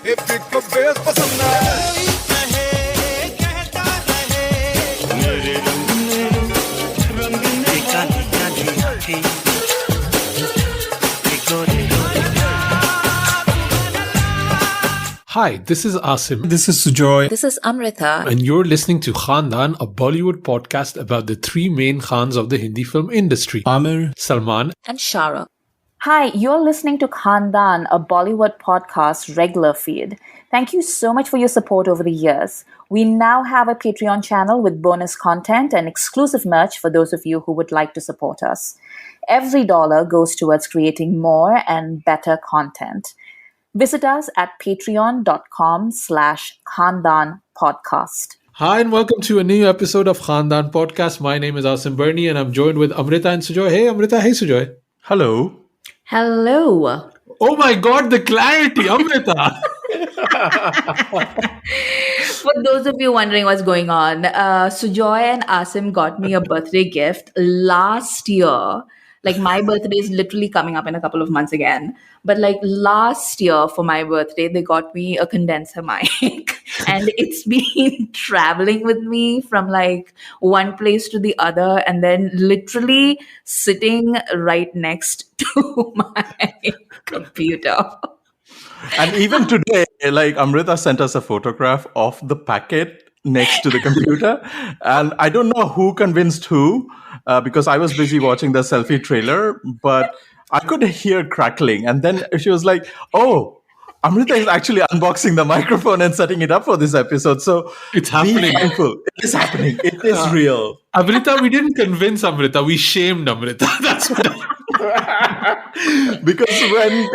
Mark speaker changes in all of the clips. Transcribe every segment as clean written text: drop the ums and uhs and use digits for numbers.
Speaker 1: Hi, this is Asim.
Speaker 2: This is Sujoy.
Speaker 3: This is Amrita.
Speaker 1: And you're listening to Khandaan, a Bollywood podcast about the three main Khans of the Hindi film industry.
Speaker 2: Aamir,
Speaker 1: Salman,
Speaker 3: And Shahrukh.
Speaker 4: Hi, you're listening to Khandaan, a Bollywood podcast regular feed. Thank you so much for your support over the years. We now have a Patreon channel with bonus content and exclusive merch for those of you who would like to support us. Every dollar goes towards creating more and better content. Visit us at patreon.com/Khandaan podcast.
Speaker 1: Hi and welcome to a new episode of Khandaan podcast. My name is Asim Bernie and I'm joined with Amrita and Sujoy. Hey Amrita, hey Sujoy.
Speaker 2: hello.
Speaker 3: Hello.
Speaker 1: Oh my god, the clarity, Amrita.
Speaker 3: For those of you wondering what's going on, Sujoy and Asim got me a birthday gift last year. Like, my birthday is literally coming up in a couple of months again. But like last year for my birthday, they got me a condenser mic. And it's been traveling with me from like one place to the other and then literally sitting right next to my computer.
Speaker 2: And even today, like Amrita sent us a photograph of the packet next to the computer. And I don't know who convinced who, because I was busy watching the Selfiee trailer, but I could hear crackling. And then she was like, oh, Amrita is actually unboxing the microphone and setting it up for this episode. So
Speaker 1: It's happening.
Speaker 2: Be thankful. It is happening. It is real.
Speaker 1: Amrita, we didn't convince Amrita, we shamed Amrita. That's what.
Speaker 2: Because when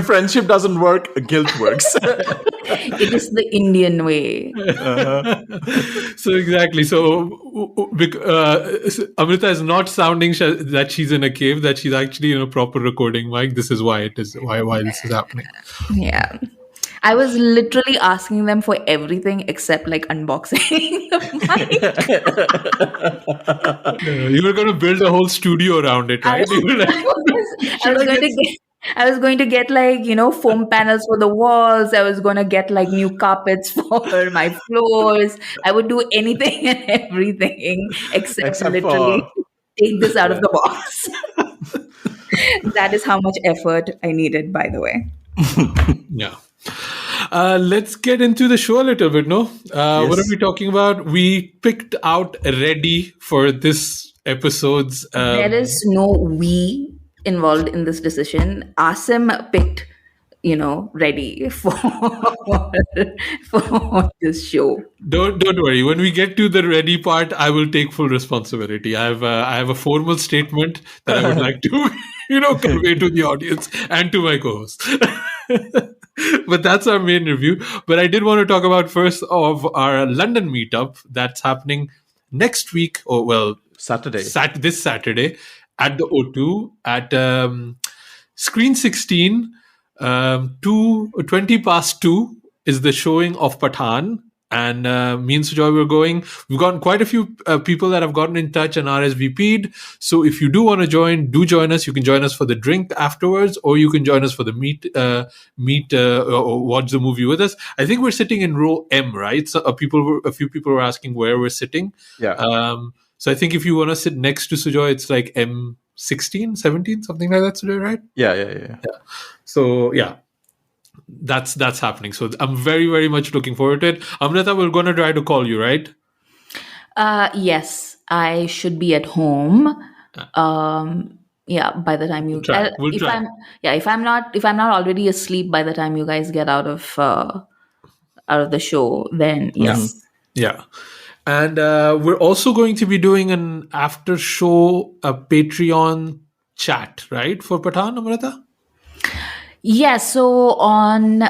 Speaker 2: friendship doesn't work, guilt works.
Speaker 3: It is the Indian way.
Speaker 1: So exactly. So Amrita is not sounding that she's in a cave, that she's actually in a proper recording mic. This is why it is why this is happening.
Speaker 3: Yeah. I was literally asking them for everything except like unboxing the mic.
Speaker 1: You were going to build a whole studio around it, right? You were like,
Speaker 3: I was going to get like, foam panels for the walls. I was going to get like new carpets for my floors. I would do anything and everything except literally take this out of the box. That is how much effort I needed, by the way.
Speaker 1: Yeah. Let's get into the show a little bit, no? What are we talking about? We picked out Ready for this episode's...
Speaker 3: There is no we involved in this decision. Asim picked, Ready for this show.
Speaker 1: Don't worry. When we get to the Ready part, I will take full responsibility. I have a formal statement that I would like to, convey to the audience and to my co-host. But that's our main review. But I did want to talk about first of our London meetup that's happening next week,
Speaker 2: Saturday.
Speaker 1: This Saturday at the O2 at Screen 16, 20 past 2 is the showing of Pathaan. And me and Sujoy were going. We've gotten quite a few people that have gotten in touch and RSVP'd. So if you do want to join, do join us. You can join us for the drink afterwards, or you can join us for the meet or watch the movie with us. I think we're sitting in row M, right? So a few people were asking where we're sitting.
Speaker 2: Yeah.
Speaker 1: So I think if you want to sit next to Sujoy, it's like M16, 17, something like that, Sujoy, right?
Speaker 2: Yeah.
Speaker 1: So yeah. That's happening. So I'm very, very much looking forward to it. Amrita, we're going to try to call you, right?
Speaker 3: Yes, I should be at home. By the time you
Speaker 1: We'll try.
Speaker 3: if I'm not already asleep by the time you guys get out of the show, then yes.
Speaker 1: Yeah. And we're also going to be doing an after show Patreon chat, right? For Pathaan, Amrita?
Speaker 3: Yeah, so on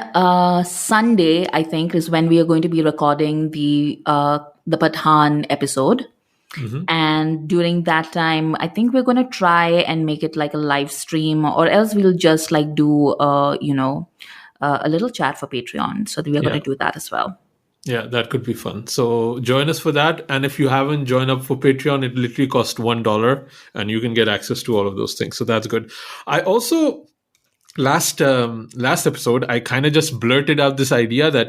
Speaker 3: Sunday, I think, is when we are going to be recording the Pathaan episode.
Speaker 1: Mm-hmm.
Speaker 3: And during that time, I think we're going to try and make it like a live stream, or else we'll just like do, a little chat for Patreon. So we are going to do that as well.
Speaker 1: Yeah, that could be fun. So join us for that. And if you haven't joined up for Patreon, it literally costs $1 and you can get access to all of those things. So that's good. I also last episode, I kind of just blurted out this idea that,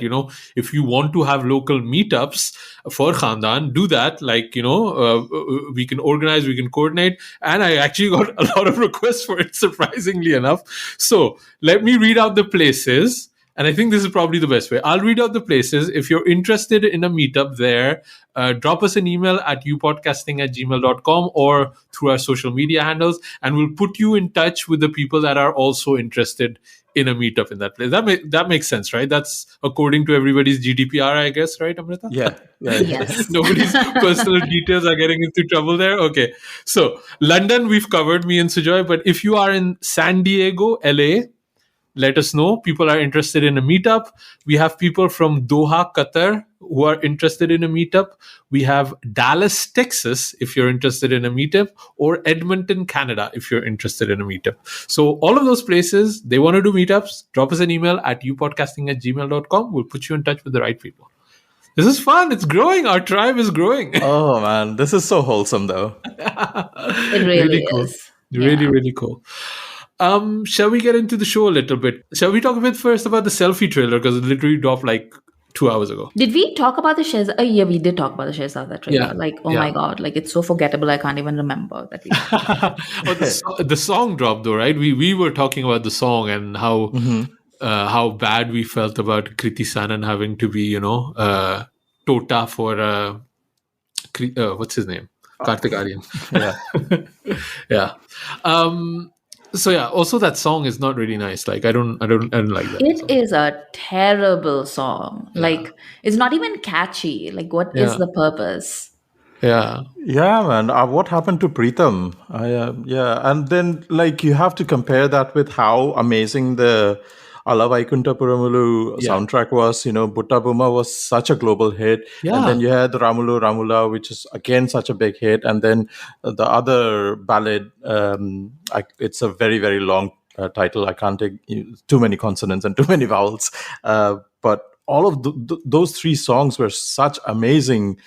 Speaker 1: if you want to have local meetups for Khandaan, do that. Like, we can organize, we can coordinate, and I actually got a lot of requests for it, surprisingly enough. So let me read out the places. And I think this is probably the best way. I'll read out the places. If you're interested in a meetup there, drop us an email at youpodcasting@gmail.com or through our social media handles, and we'll put you in touch with the people that are also interested in a meetup in that place. That makes sense, right? That's according to everybody's GDPR, I guess, right, Amrita?
Speaker 2: Yeah.
Speaker 3: Yes.
Speaker 1: Nobody's personal details are getting into trouble there. Okay. So London, we've covered, me and Sujoy. But if you are in San Diego, LA, let us know. People are interested in a meetup. We have people from Doha, Qatar, who are interested in a meetup. We have Dallas, Texas, if you're interested in a meetup, or Edmonton, Canada, if you're interested in a meetup. So all of those places, they want to do meetups. Drop us an email at youpodcasting@gmail.com. We'll put you in touch with the right people. This is fun. It's growing. Our tribe is growing.
Speaker 2: Oh man, this is so wholesome though.
Speaker 3: It really
Speaker 1: cool.
Speaker 3: is.
Speaker 1: Really, really cool. Shall we get into the show a little bit? Shall we talk a bit first about the Selfie trailer, because it literally dropped like 2 hours ago.
Speaker 3: Did we talk about the Shehzaada? Yeah, we did talk about the Shehzaada trailer.
Speaker 1: Yeah,
Speaker 3: Like, oh
Speaker 1: yeah.
Speaker 3: my god, like it's so forgettable. I can't even remember that we.
Speaker 1: Oh, the song dropped though, right? We were talking about the song and how bad we felt about Kriti Sanon having to be, Tota for what's his name? Kartik Aaryan.
Speaker 2: Yeah.
Speaker 1: Yeah. So yeah, also that song is not really nice. Like I don't like that.
Speaker 3: It is a terrible song. Like it's not even catchy. Like what is
Speaker 1: Yeah.
Speaker 3: the purpose?
Speaker 1: Yeah.
Speaker 2: Yeah, man. What happened to Preetham? Yeah, and then like you have to compare that with how amazing the Ala Vaikunta Puramulu soundtrack was. Butta Buma was such a global hit,
Speaker 1: Yeah.
Speaker 2: and then you had Ramulu Ramula, which is again such a big hit, and then the other ballad. It's a very very long title. I can't take too many consonants and too many vowels, but all of those three songs were such amazing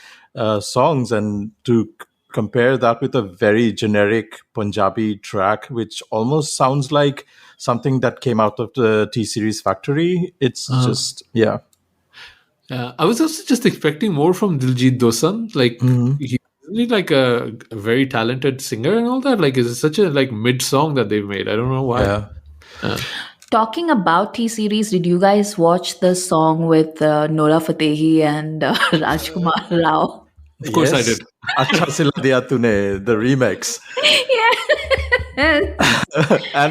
Speaker 2: songs, and to compare that with a very generic Punjabi track, which almost sounds like something that came out of the T-Series factory, it's just, yeah.
Speaker 1: I was also just expecting more from Diljit Dosanjh. Like, isn't he like a very talented singer and all that? Like, it's such a like mid song that they've made. I don't know why.
Speaker 2: Yeah.
Speaker 3: Talking about T-Series, did you guys watch the song with Nora Fatehi and Rajkumar Rao?
Speaker 1: Of course I did.
Speaker 2: Acha Sila Diya Tune, the remix. And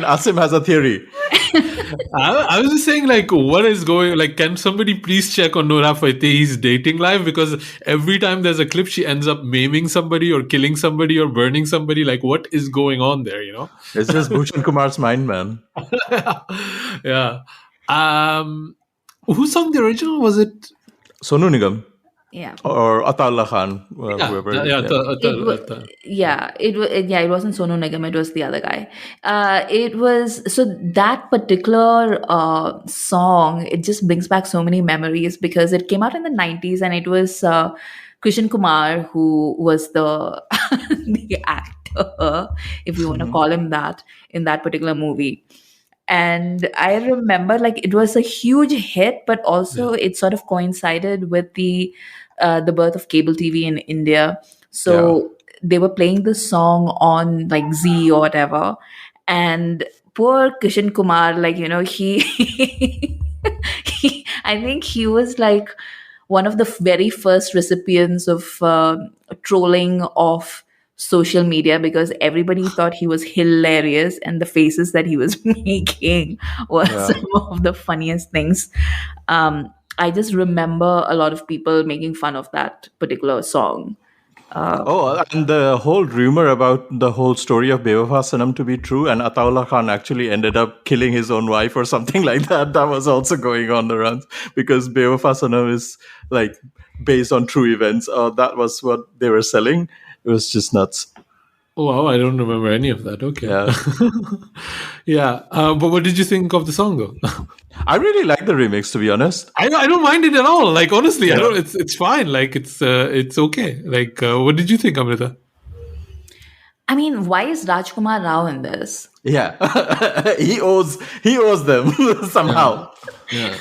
Speaker 2: Asim has a theory.
Speaker 1: I was just saying, like, what is going? Like, can somebody please check on Nora Fatehi's dating life? Because every time there's a clip, she ends up maiming somebody or killing somebody or burning somebody. Like, what is going on there?
Speaker 2: It's just Bhushan Kumar's mind, man.
Speaker 1: Yeah. Who sung the original? Was it
Speaker 2: Sonu Nigam
Speaker 3: Yeah.
Speaker 2: or Ataullah Khan, whoever.
Speaker 3: It wasn't Sonu Nigam. It was the other guy. It was so that particular song. It just brings back so many memories because it came out in the 90s, and it was Krishan Kumar who was the the actor, if you want to call him that, in that particular movie. And I remember, like, it was a huge hit, but also it sort of coincided with the birth of cable TV in India. So they were playing the song on like Z or whatever, and poor Kishan Kumar, like he, I think he was like one of the very first recipients of trolling of social media because everybody thought he was hilarious and the faces that he was making were some of the funniest things. I just remember a lot of people making fun of that particular song.
Speaker 2: And the whole rumor about the whole story of Bewafa Sanam to be true, and Ataullah Khan actually ended up killing his own wife or something like that. That was also going on the runs because Bewafa Sanam is like based on true events. That was what they were selling. It was just nuts.
Speaker 1: Oh, wow, I don't remember any of that. Okay.
Speaker 2: Yeah.
Speaker 1: But what did you think of the song, though?
Speaker 2: I really like the remix, to be honest.
Speaker 1: I don't mind it at all. Like, honestly, I don't. It's fine. Like, it's okay. Like, what did you think, Amrita?
Speaker 3: I mean, why is Rajkumar Rao in this?
Speaker 2: Yeah, he owes them somehow.
Speaker 1: Yeah.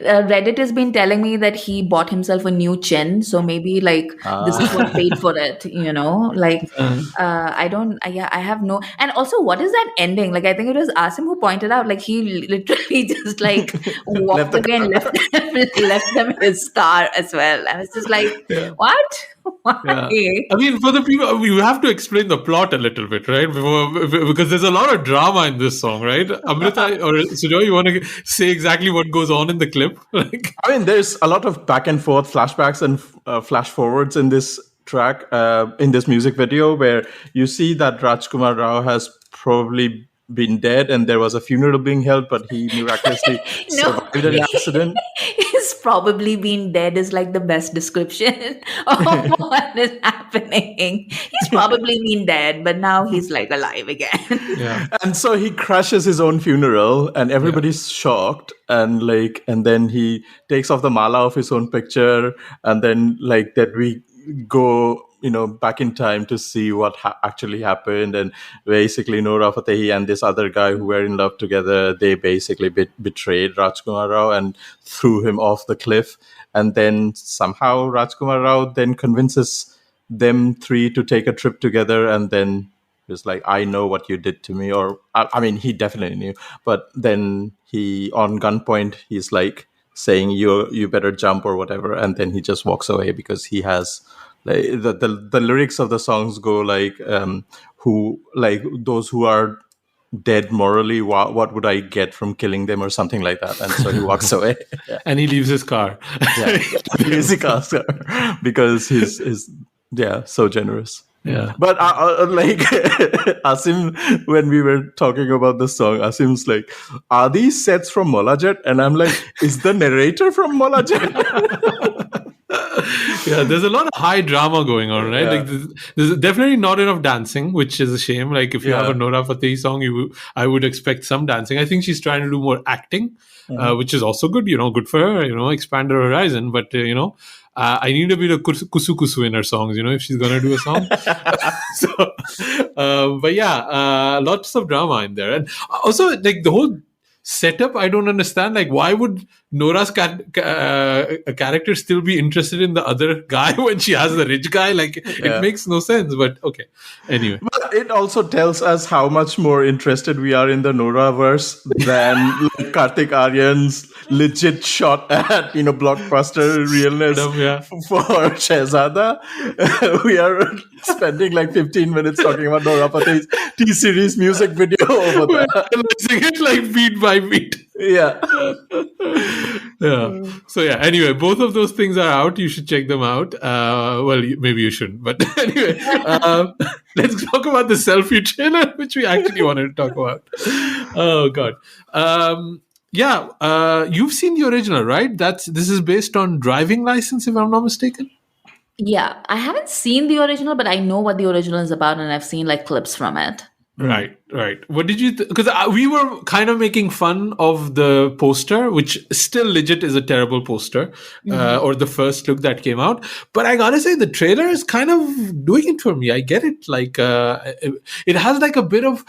Speaker 3: Reddit has been telling me that he bought himself a new chin, so maybe like this is what paid for it, you know? Like, I don't, yeah, I have no. And also, what is that ending? Like, I think it was Asim who pointed out, like, he literally just like
Speaker 2: Left
Speaker 3: walked
Speaker 2: the
Speaker 3: away and
Speaker 2: car.
Speaker 3: left them his car as well. I was just like,
Speaker 1: Yeah.
Speaker 3: what?
Speaker 1: Yeah.
Speaker 3: Why?
Speaker 1: I mean, for the people, we have to explain the plot a little bit, right? Because there's a lot of drama in this song, right? Amrita or Sujoy, you want to say exactly what goes on in the clip? Like,
Speaker 2: I mean, there's a lot of back and forth flashbacks and flash forwards in this track, in this music video, where you see that Rajkumar Rao has probably been dead and there was a funeral being held, but he miraculously
Speaker 3: No.
Speaker 2: survived an accident.
Speaker 3: He's probably been dead is like the best description of what is happening. He's probably been dead, but now he's like alive again.
Speaker 1: yeah.
Speaker 2: And so he crashes his own funeral and everybody's shocked, and then he takes off the mala of his own picture, and then like that we go back in time to see what actually happened. And basically Nora Fatehi and this other guy who were in love together, they basically betrayed Rajkumar Rao and threw him off the cliff. And then somehow Rajkumar Rao then convinces them three to take a trip together, and then it's like, I know what you did to me. Or I mean, he definitely knew, but then he, on gunpoint, he's like saying, you better jump or whatever, and then he just walks away because he has like the lyrics of the songs go like, who, like, those who are dead morally, what would I get from killing them, or something like that. And so he walks away.
Speaker 1: And he leaves his car.
Speaker 2: Yeah, music Oscar, because he's so generous.
Speaker 1: Yeah.
Speaker 2: But like Asim, when we were talking about the song, Asim's like, "Are these sets from Molajet?" And I'm like, "Is the narrator from Molajet?"
Speaker 1: Yeah, there's a lot of high drama going on, right?
Speaker 2: Yeah.
Speaker 1: Like, there's definitely not enough dancing, which is a shame. Like, if you have a Nora Fateh song, I would expect some dancing. I think she's trying to do more acting, which is also good. Good for her. Expand her horizon. But I need a bit of kusu kusu in her songs. If she's gonna do a song. But yeah, lots of drama in there, and also like the whole setup, I don't understand. Like, why would Nora's character still be interested in the other guy when she has the rich guy? Like, it makes no sense. But okay, anyway.
Speaker 2: But it also tells us how much more interested we are in the Nora verse than like Karthik Aryan's legit shot at blockbuster realness for Shehzaada. We are spending like 15 minutes talking about Nora Fateh's T-Series music video over there.
Speaker 1: Analyzing it like beat by beat.
Speaker 2: Yeah.
Speaker 1: Yeah. So yeah. Anyway, both of those things are out. You should check them out. Well, maybe you shouldn't. But anyway, let's talk about the Selfiee trailer, which we actually wanted to talk about. Oh God. You've seen the original, right? This is based on Driving License, if I'm not mistaken.
Speaker 3: Yeah, I haven't seen the original, but I know what the original is about, and I've seen like clips from it.
Speaker 1: Right. What did you? Because we were kind of making fun of the poster, which still legit is a terrible poster, or the first look that came out. But I gotta say, the trailer is kind of doing it for me. I get it. Like, it has like a bit of.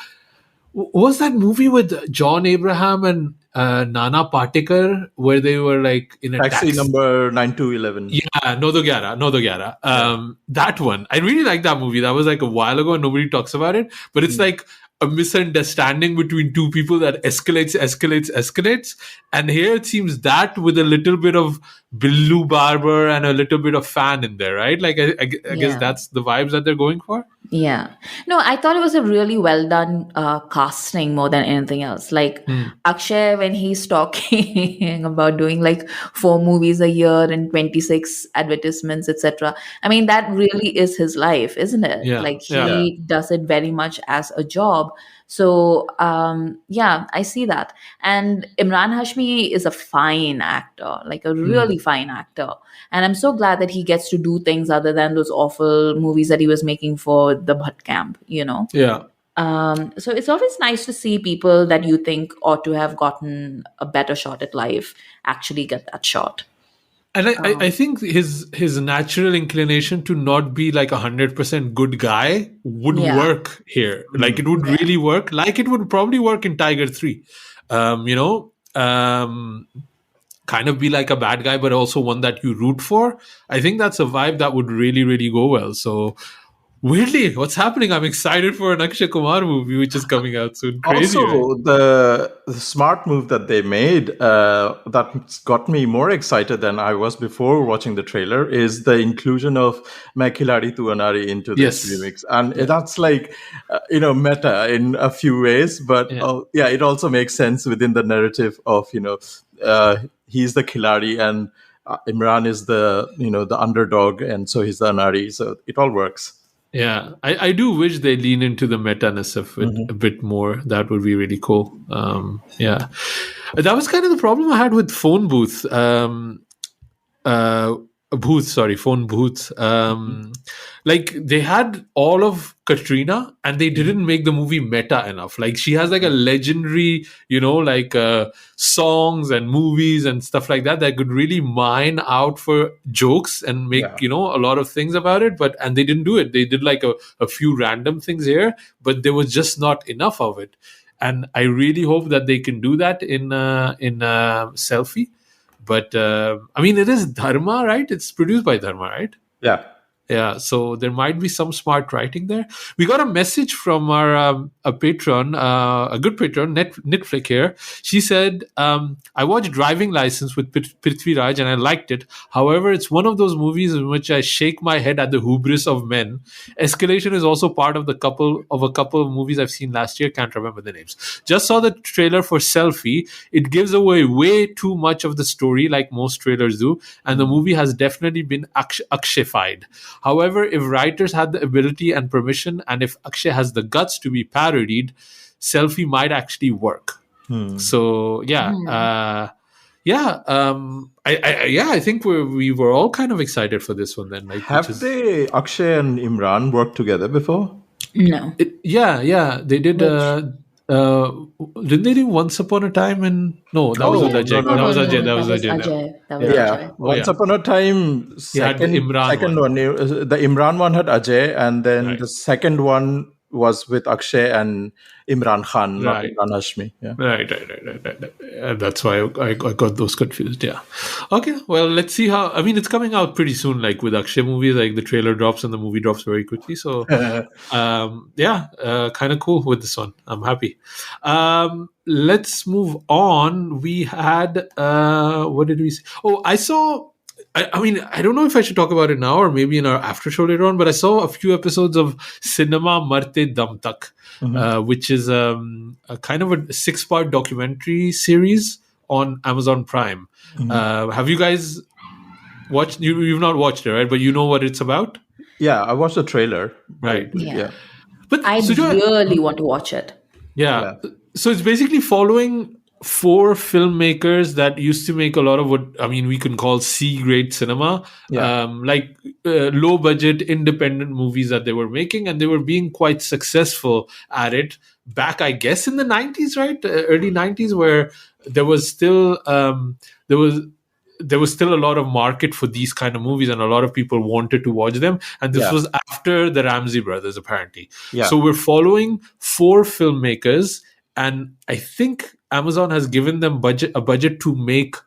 Speaker 1: What was that movie with John Abraham and Nana Patekar, where they were like in a
Speaker 2: taxi number 9211?
Speaker 1: Yeah, No Do Gyara. That one. I really like that movie. That was like a while ago and nobody talks about it. But it's like a misunderstanding between two people that escalates. And here it seems that with a little bit of Billu Barber and a little bit of fan in there, right? Like, I guess that's the vibes that they're going for.
Speaker 3: Yeah. No, I thought it was a really well done casting more than anything else. Like Akshay, when he's talking about doing like 4 movies a year and 26 advertisements, etc. I mean, that really is his life, isn't it?
Speaker 1: Yeah.
Speaker 3: Like he does it very much as a job. So, I see that. And Imran Hashmi is a fine actor, like a really fine actor. And I'm so glad that he gets to do things other than those awful movies that he was making for the Bhatt camp,
Speaker 1: Yeah.
Speaker 3: So it's always nice to see people that you think ought to have gotten a better shot at life actually get that shot.
Speaker 1: And I think his natural inclination to not be like 100% good guy would
Speaker 3: Yeah.
Speaker 1: work here. Like it would really work. Like it would probably work in Tiger 3. You know, kind of be like a bad guy, but also one that you root for. I think that's a vibe that would really, really go well. So weirdly, what's happening? I'm excited for an Akshay Kumar movie, which is coming out soon. Crazy,
Speaker 2: Also,
Speaker 1: right?
Speaker 2: the smart move that they made that's got me more excited than I was before watching the trailer is the inclusion of Main Khiladi Tu Anari into this
Speaker 1: Yes.
Speaker 2: remix. And that's like, meta in a few ways. But
Speaker 1: Yeah.
Speaker 2: it also makes sense within the narrative of, he's the Khiladi and Imran is the underdog. And so he's the Anari. So it all works.
Speaker 1: Yeah, I do wish they lean into the meta-ness of it a bit more. That would be really cool. Yeah, that was kind of the problem I had with phone booth. Phone booths. Like they had all of Katrina and they didn't make the movie meta enough. Like she has like a legendary, songs and movies and stuff like that could really mine out for jokes and make, a lot of things about it. And they didn't do it. They did like a few random things here, but there was just not enough of it. And I really hope that they can do that in Selfie. But I mean, it is Dharma, right? It's produced by Dharma, right?
Speaker 2: Yeah.
Speaker 1: Yeah, so there might be some smart writing there. We got a message from our a patron, a good patron, Netflix here. She said, I watched Driving License with Prithvi Raj and I liked it. However, it's one of those movies in which I shake my head at the hubris of men. Escalation is also part of a couple of movies I've seen last year. Can't remember the names. Just saw the trailer for Selfie. It gives away way too much of the story, like most trailers do, and the movie has definitely been Akshayified. However, if writers had the ability and permission, and if Akshay has the guts to be parodied, Selfie might actually work. So I think we were all kind of excited for this one then. Like,
Speaker 2: Have they, Akshay and Imran, worked together before?
Speaker 3: No.
Speaker 1: They did. Didn't they do Once Upon a Time? No, that was with Ajay.
Speaker 2: No.
Speaker 1: That was Ajay.
Speaker 3: That was Ajay. Ajay.
Speaker 2: Once Upon a Time, second one. The Imran one had Ajay, and then the second one was with Akshay and Imran Khan, not Imran Hashmi. Yeah.
Speaker 1: Right. That's why I got those confused. Yeah. Okay. Well, let's see how. I mean, it's coming out pretty soon. Like with Akshay movies, like the trailer drops and the movie drops very quickly. So, kind of cool with this one. I'm happy. Let's move on. We had what did we see? Oh, I saw. I mean, I don't know if I should talk about it now or maybe in our after show later on, but I saw a few episodes of Cinema Marte Dum Tak, which is a kind of a 6-part documentary series on Amazon Prime. Have you guys watched? You've not watched it, right? But you know what it's about?
Speaker 2: Yeah, I watched the trailer.
Speaker 1: Right.
Speaker 3: Yeah.
Speaker 1: But
Speaker 3: I really want to watch it.
Speaker 1: Yeah. So it's basically following 4 filmmakers that used to make a lot of what we can call C-grade cinema, like low budget independent movies that they were making, and they were being quite successful at it back, I guess, in the 90s, right? Early 90s, where there was still there was still a lot of market for these kind of movies and a lot of people wanted to watch them. And this was after the Ramsey brothers, apparently. Yeah. So we're following 4 filmmakers, and I think Amazon has given them a budget to make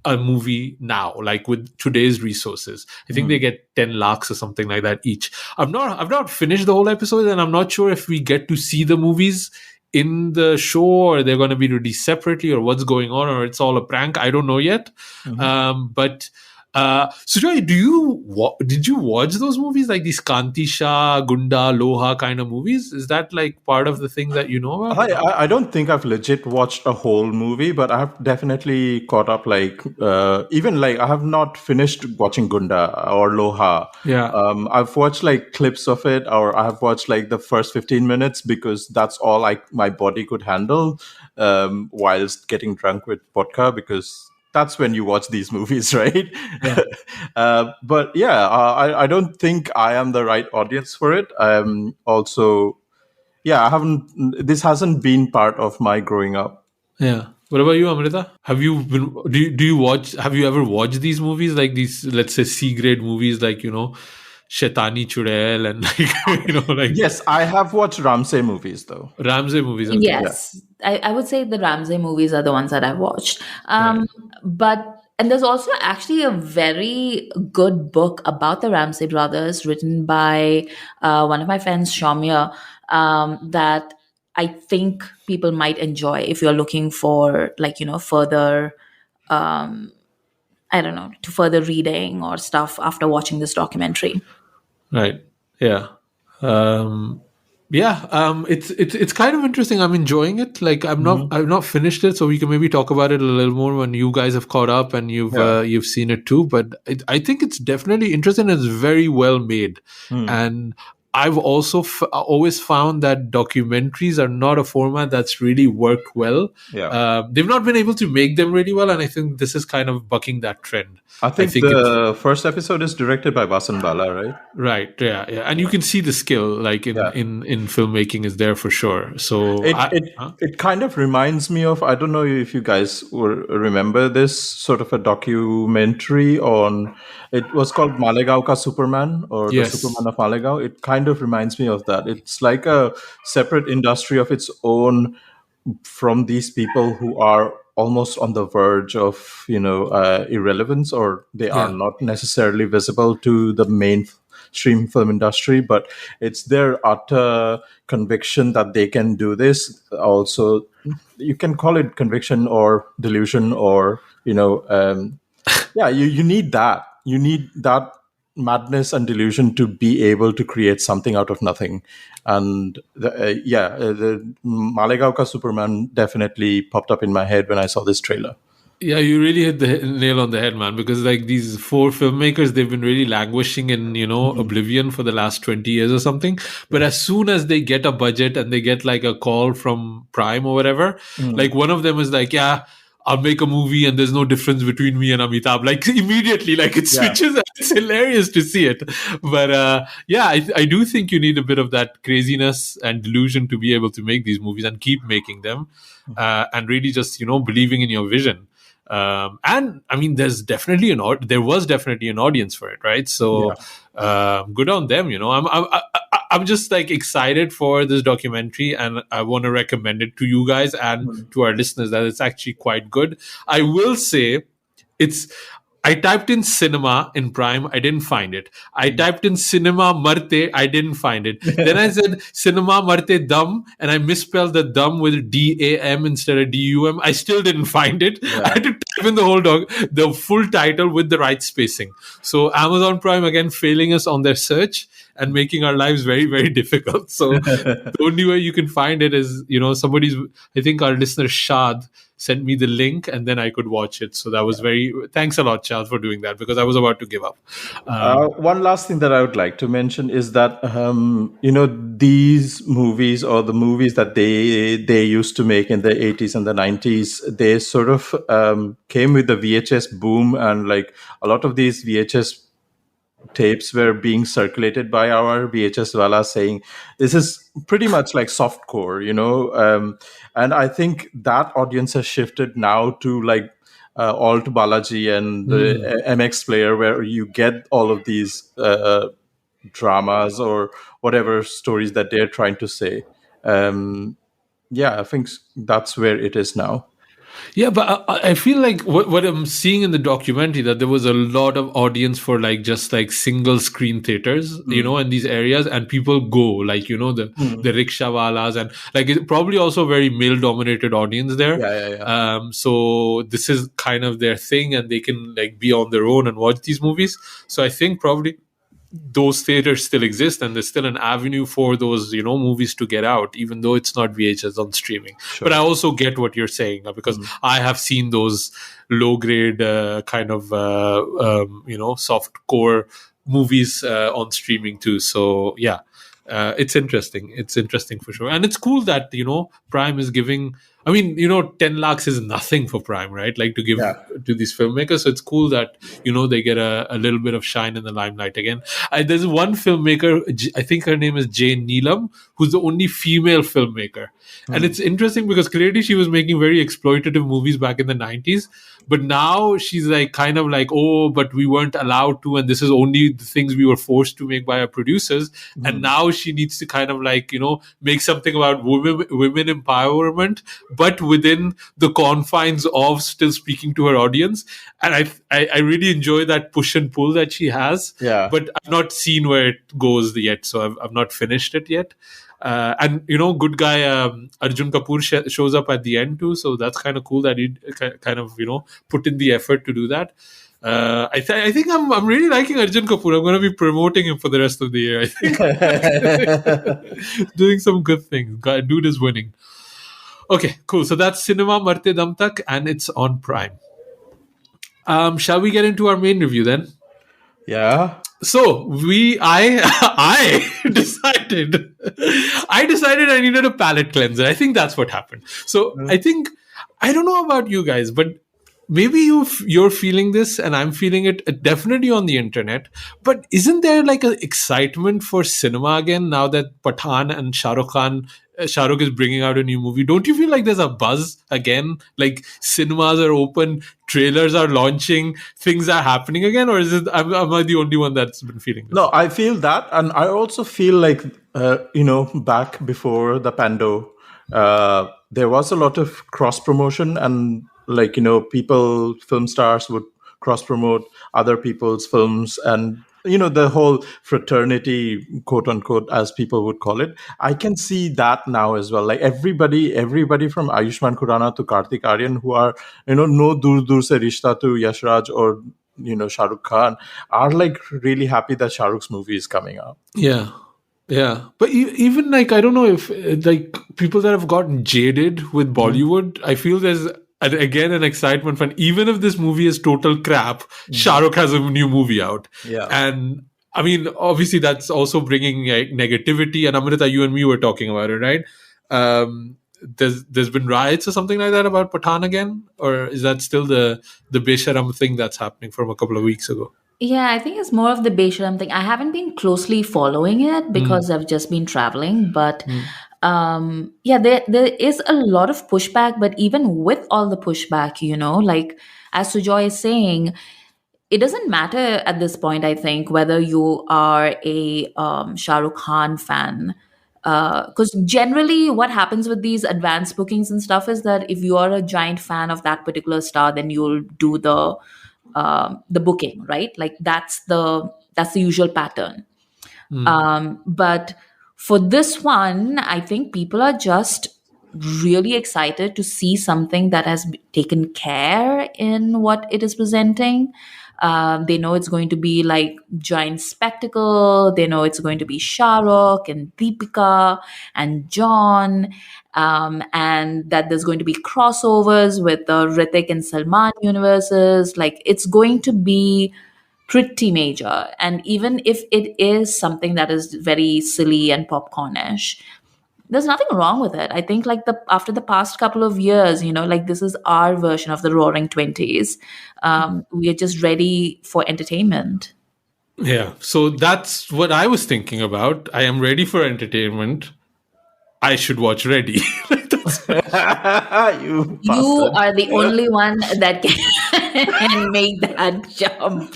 Speaker 1: a movie now, like with today's resources. I think they get 10 lakhs or something like that each. I've not finished the whole episode, and I'm not sure if we get to see the movies in the show or they're going to be released separately or what's going on, or it's all a prank. I don't know yet. But Sujoy, did you watch those movies, like these Kanti Shah, Gunda, Loha kind of movies? Is that like part of the thing that you know about?
Speaker 2: I don't think I've legit watched a whole movie, but I have definitely caught up. Like even like I have not finished watching Gunda or Loha.
Speaker 1: Yeah.
Speaker 2: I've watched like clips of it, or I have watched like the first 15 minutes because that's all my body could handle whilst getting drunk with vodka, because that's when you watch these movies, right?
Speaker 1: Yeah.
Speaker 2: But I don't think I am the right audience for it. Also, this hasn't been part of my growing up.
Speaker 1: Yeah. What about you, Amrita? Have you been? Do you watch? Have you ever watched these movies, like these, let's say, C grade movies, like Shaitani Chudel and like like
Speaker 2: Yes, I have watched Ramsey movies though.
Speaker 1: Ramsey movies? Okay,
Speaker 2: Yeah.
Speaker 3: Yes, I would say the Ramsey movies are the ones that I've watched.
Speaker 1: right.
Speaker 3: But and there's also actually a very good book about the Ramsey brothers written by one of my friends, Shamya, that I think people might enjoy if you're looking for further I don't know, to further reading or stuff after watching this documentary.
Speaker 1: Right. Yeah. Um, yeah. It's kind of interesting. I'm enjoying it. Like
Speaker 2: Mhm.
Speaker 1: I've not finished it, so we can maybe talk about it a little more when you guys have caught up and
Speaker 2: Yeah.
Speaker 1: you've seen it too. But I think it's definitely interesting. It's very well made,
Speaker 2: Mm.
Speaker 1: and I've also always found that documentaries are not a format that's really worked well.
Speaker 2: Yeah.
Speaker 1: They've not been able to make them really well, and I think this is kind of bucking that trend.
Speaker 2: I
Speaker 1: I
Speaker 2: think
Speaker 1: think it's
Speaker 2: the first episode is directed by Vasan Bala, right?
Speaker 1: right, yeah, yeah, and you can see the skill, like in
Speaker 2: Yeah.
Speaker 1: in filmmaking, is there for sure. So,
Speaker 2: It it it kind of reminds me of, I don't know if you guys will remember this sort of a documentary on, it was called Malegaon Ka Superman, or the
Speaker 1: yes,
Speaker 2: Superman of Malegaon. It kind of reminds me of that. It's like a separate industry of its own from these people who are almost on the verge of irrelevance, or they are
Speaker 1: yeah,
Speaker 2: not necessarily visible to the mainstream film industry, but it's their utter conviction that they can do this. Also, you can call it conviction or delusion, or yeah, you need that. You need that madness and delusion to be able to create something out of nothing. And the Malegaon Ka Superman definitely popped up in my head when I saw this trailer.
Speaker 1: yeah. You really hit the nail on the head, man. Because like these four filmmakers, they've been really languishing in
Speaker 2: Mhm.
Speaker 1: oblivion for the last 20 years or something. But
Speaker 2: Yeah.
Speaker 1: as soon as they get a budget and they get like a call from Prime or whatever,
Speaker 2: Mm.
Speaker 1: like one of them is like, yeah, I'll make a movie and there's no difference between me and Amitabh. Like immediately, like it
Speaker 2: Yeah.
Speaker 1: switches. It's hilarious to see it. But yeah, I do think you need a bit of that craziness and delusion to be able to make these movies and keep making them, and really just believing in your vision. And I mean, there was definitely an audience for it, right?
Speaker 2: Yeah.
Speaker 1: So good on them. I'm just like excited for this documentary, and I want to recommend it to you guys and
Speaker 2: Mm.
Speaker 1: to our listeners that it's actually quite good. I will say it's. I typed in cinema in Prime, I didn't find it. I typed in cinema Marte, I didn't find it. Then I said cinema Marte Dum, and I misspelled the Dum with DAM instead of DUM. I still didn't find it. I
Speaker 2: Yeah.
Speaker 1: had to type in the full title with the right spacing. So Amazon Prime again failing us on their search and making our lives very, very difficult. So the only way you can find it is, I think our listener Shad sent me the link and then I could watch it. So that was thanks a lot, Charles, for doing that because I was about to give up.
Speaker 2: One last thing that I would like to mention is that these movies, or the movies that they used to make in the 80s and the 90s, they sort of came with the VHS boom, and like a lot of these VHS tapes were being circulated by our VHS wala, saying this is pretty much like softcore, and I think that audience has shifted now to like Alt Balaji and
Speaker 1: Mm.
Speaker 2: the MX Player, where you get all of these dramas or whatever stories that they're trying to say. Yeah, I think that's where it is now.
Speaker 1: Yeah, but I feel like what I'm seeing in the documentary, that there was a lot of audience for like just like single screen theaters,
Speaker 2: Mm.
Speaker 1: in these areas, and people go like
Speaker 2: Mm.
Speaker 1: the rickshaw walas, and like it's probably also a very male dominated audience there.
Speaker 2: Yeah, yeah, yeah.
Speaker 1: So this is kind of their thing, and they can like be on their own and watch these movies. So I think probably those theaters still exist, and there's still an avenue for those movies to get out, even though it's not VHS on streaming. But I
Speaker 2: Sure.
Speaker 1: also get what you're saying, because
Speaker 2: Mm.
Speaker 1: I have seen those low grade kind of soft core movies on streaming too. So yeah, it's interesting. It's interesting for sure, and it's cool that Prime is giving. I mean, 10 lakhs is nothing for Prime, right? Like to give
Speaker 2: Yeah.
Speaker 1: to these filmmakers. So it's cool that they get a little bit of shine in the limelight again. There's one filmmaker, I think her name is Jane Neelam, who's the only female filmmaker. And it's interesting because clearly she was making very exploitative movies back in the 90s, but now she's like kind of like, oh, but we weren't allowed to, and this is only the things we were forced to make by our producers. And now she needs to kind of like make something about women empowerment, but within the confines of still speaking to her audience. And I really enjoy that push and pull that she has.
Speaker 2: Yeah.
Speaker 1: But I've not seen where it goes yet, so I've not finished it yet. And good guy Arjun Kapoor shows up at the end too, so that's kind of cool that he kind of put in the effort to do that. I think I'm really liking Arjun Kapoor. I'm going to be promoting him for the rest of the year. I think doing some good things. Dude is winning. Okay, cool. So that's Cinema Marte Dam Tak, and it's on Prime. Shall we get into our main review then?
Speaker 2: Yeah.
Speaker 1: So I decided I needed a palate cleanser. I think that's what happened. So I don't know about you guys, but maybe you're feeling this and I'm feeling it definitely on the internet. But isn't there like an excitement for cinema again now that Pathan and Shahrukh is bringing out a new movie? Don't you feel like there's a buzz again? Like cinemas are open, trailers are launching, things are happening again? Or am I the only one that's been feeling this?
Speaker 2: No, I feel that. And I also feel like, back before the pando, there was a lot of cross promotion and film stars would cross promote other people's films and the whole fraternity, quote unquote, as people would call it. I can see that now as well. Like everybody from Ayushmann Khurrana to Kartik Aaryan, who are no dur dur se rishta to Yash Raj or Shahrukh Khan, are like really happy that Shahrukh's movie is coming out.
Speaker 1: Yeah, but even like I don't know if like people that have gotten jaded with Bollywood, I feel there's again an excitement fun. Even if this movie is total crap, Shahrukh has a new movie out.
Speaker 2: Yeah,
Speaker 1: and I mean obviously that's also bringing like, negativity. And Amrita, you and me were talking about it, right? There's been riots or something like that about Pathan again, or is that still the Besharam thing that's happening from a couple of weeks ago?
Speaker 3: Yeah, I think it's more of the Besharam thing. I haven't been closely following it because I've just been traveling. But there is a lot of pushback. But even with all the pushback, like as Sujoy is saying, it doesn't matter at this point, I think, whether you are a Shahrukh Khan fan. Because generally what happens with these advanced bookings and stuff is that if you are a giant fan of that particular star, then you'll do the booking, right? Like that's the usual pattern. But for this one, I think people are just really excited to see something that has taken care in what it is presenting. They know it's going to be like giant spectacle. They know it's going to be Shahrukh and Deepika and John, and that there's going to be crossovers with the Hrithik and Salman universes. Like it's going to be pretty major. And even if it is something that is very silly and popcornish, there's nothing wrong with it. I think like after the past couple of years, like this is our version of the Roaring 20s. We are just ready for entertainment.
Speaker 1: Yeah, so that's what I was thinking about. I am ready for entertainment. I should watch Ready.
Speaker 2: You
Speaker 3: are the only one that can make that jump.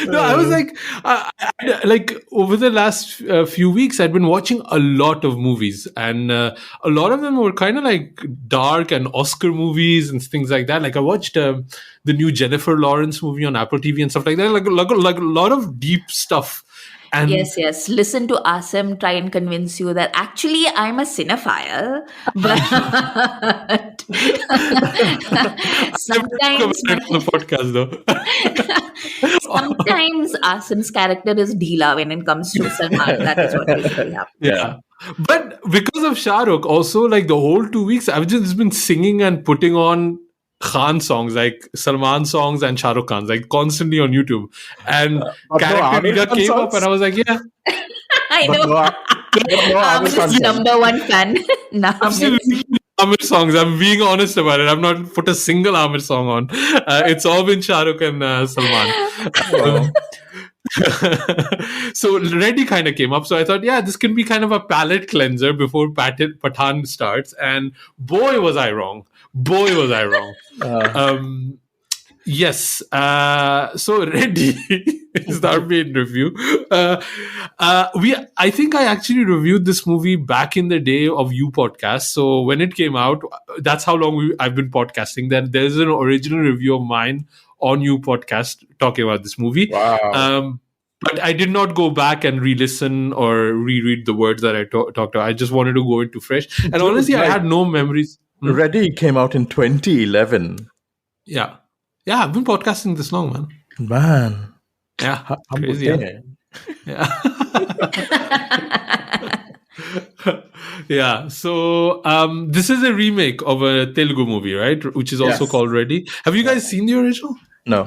Speaker 1: No, I was like, like over the last few weeks, I'd been watching a lot of movies, and a lot of them were kind of like dark and Oscar movies and things like that. Like I watched the new Jennifer Lawrence movie on Apple TV and stuff like that. Like a lot of deep stuff. And
Speaker 3: yes. Listen to Asim try and convince you that actually I'm a cinephile, but sometimes
Speaker 1: on the podcast though.
Speaker 3: sometimes Asim's character is Dheela when it comes to Salman. That is what basically happens.
Speaker 1: Yeah. But because of Shahrukh, also like the whole 2 weeks, I've just been singing and putting on Khan songs, like Salman songs and Shahrukh Khan's, like constantly on YouTube. And Character Dida came up and I was like, yeah.
Speaker 3: I know. I'm his number one fan now.
Speaker 1: Absolutely. Aamir songs. I'm being honest about it. I've not put a single Aamir song on. It's all been Shahrukh and Salman.
Speaker 2: Wow.
Speaker 1: So Reddy kind of came up. So I thought, yeah, this can be kind of a palate cleanser before Pathan starts. And boy, was I wrong. Boy, was I wrong. Yes. So Reddy is our main review. I think I actually reviewed this movie back in the day of You Podcast. So when it came out, that's how long I've been podcasting. Then there's an original review of mine on You Podcast talking about this movie.
Speaker 2: Wow.
Speaker 1: But I did not go back and re-listen or reread the words that I talked about. I just wanted to go into fresh. And honestly, I had no memories.
Speaker 2: Reddy came out in 2011.
Speaker 1: Yeah. Yeah, I've been podcasting this long, man.
Speaker 2: Man.
Speaker 1: Yeah.
Speaker 2: I'm
Speaker 1: Crazy, yeah. Yeah. So this is a remake of a Telugu movie, right? Which is also called Reddy. Have you guys seen the original?
Speaker 3: No.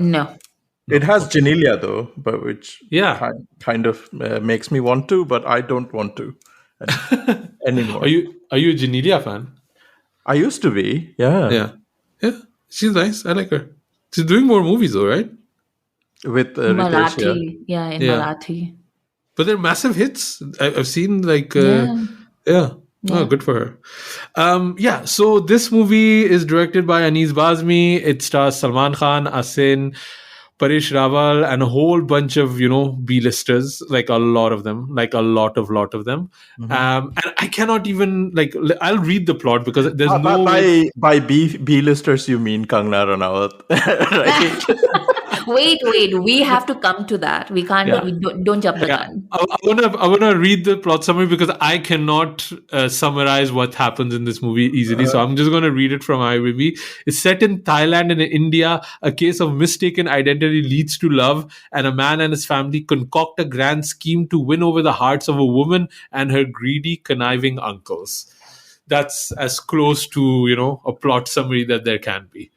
Speaker 2: It has Genelia though, but which
Speaker 1: Yeah.
Speaker 2: kind of makes me want to, but I don't want to anymore.
Speaker 1: Are you a Genelia fan?
Speaker 2: I used to be, yeah.
Speaker 1: Yeah. She's nice. I like her. She's doing more movies though, right?
Speaker 2: With Ritesh,
Speaker 3: Marathi. Yeah, in Marathi.
Speaker 1: But they're massive hits. I've seen like
Speaker 3: Yeah.
Speaker 1: Oh, good for her. So this movie is directed by Anees Bazmi. It stars Salman Khan, Asin, Paresh Rawal, and a whole bunch of, B-listers, like a lot of them. And I cannot even, I'll read the plot because there's no way.
Speaker 2: By B-listers, you mean Kangna Ranaut, right?
Speaker 3: Wait. We have to come to that. We can't.
Speaker 1: Yeah.
Speaker 3: We don't jump the gun.
Speaker 1: I wanna read the plot summary because I cannot summarize what happens in this movie easily. So I'm just gonna read it from IMDb. It's set in Thailand and in India. A case of mistaken identity leads to love, and a man and his family concoct a grand scheme to win over the hearts of a woman and her greedy, conniving uncles. That's as close to a plot summary that there can be.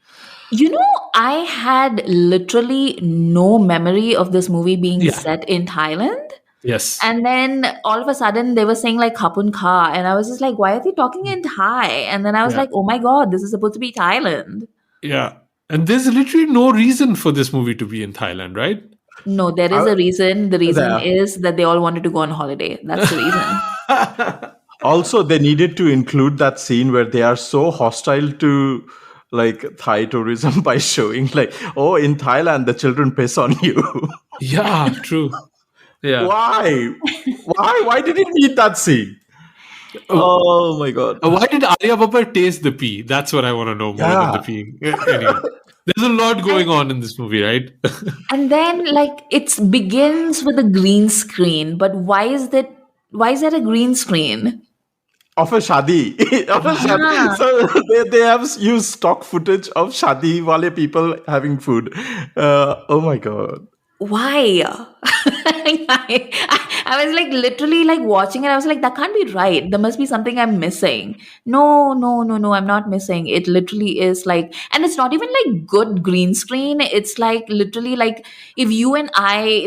Speaker 3: I had literally no memory of this movie being set in Thailand.
Speaker 1: Yes.
Speaker 3: And then all of a sudden they were saying like Kapun Kha. And I was just like, why are they talking in Thai? And then I was like, oh my God, this is supposed to be Thailand.
Speaker 1: Yeah. And there's literally no reason for this movie to be in Thailand, right?
Speaker 3: No, there is a reason. The reason is that they all wanted to go on holiday. That's the reason.
Speaker 2: Also, they needed to include that scene where they are so hostile to Thai tourism by showing in Thailand the children piss on you.
Speaker 1: Yeah, true. Yeah.
Speaker 2: Why did it need that scene? Oh my God.
Speaker 1: Why did Arya Babbar taste the pee? That's what I want to know more than the peeing. Anyway, there's a lot going on in this movie, right?
Speaker 3: And then it begins with a green screen, but why is that a green screen?
Speaker 2: Of a shadi. So they have used stock footage of shadi wale people having food. Oh my God.
Speaker 3: Why? I was literally watching it. I was like, that can't be right. There must be something I'm missing. No, I'm not missing. It literally is and it's not even good green screen. It's literally if you and I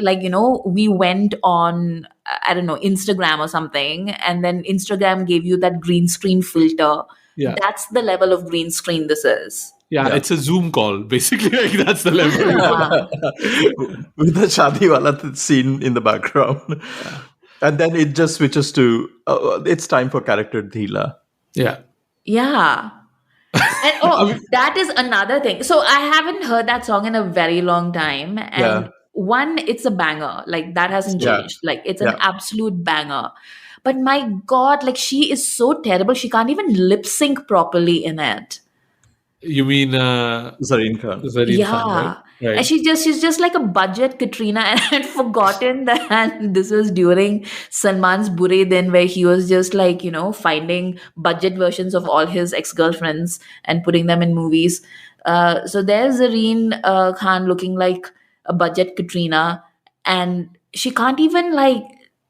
Speaker 3: we went on, I don't know, Instagram or something, and then Instagram gave you that green screen filter.
Speaker 1: Yeah.
Speaker 3: That's the level of green screen this is.
Speaker 1: Yeah, it's a Zoom call, basically. That's the level.
Speaker 2: With the shadi wala scene in the background. Yeah. And then it just switches to, it's time for character Dhila.
Speaker 1: Yeah.
Speaker 3: Yeah. And that is another thing. So I haven't heard that song in a very long time. And one, it's a banger. That hasn't changed. It's an absolute banger. But my God, she is so terrible. She can't even lip sync properly in it.
Speaker 1: You mean
Speaker 2: Zareen Khan?
Speaker 1: Zareen Khan, right?
Speaker 3: And she's just like a budget Katrina, and I had forgotten that this was during Salman's Bure Din, where he was just finding budget versions of all his ex-girlfriends and putting them in movies. So there's Zareen Khan looking like a budget Katrina, and she can't even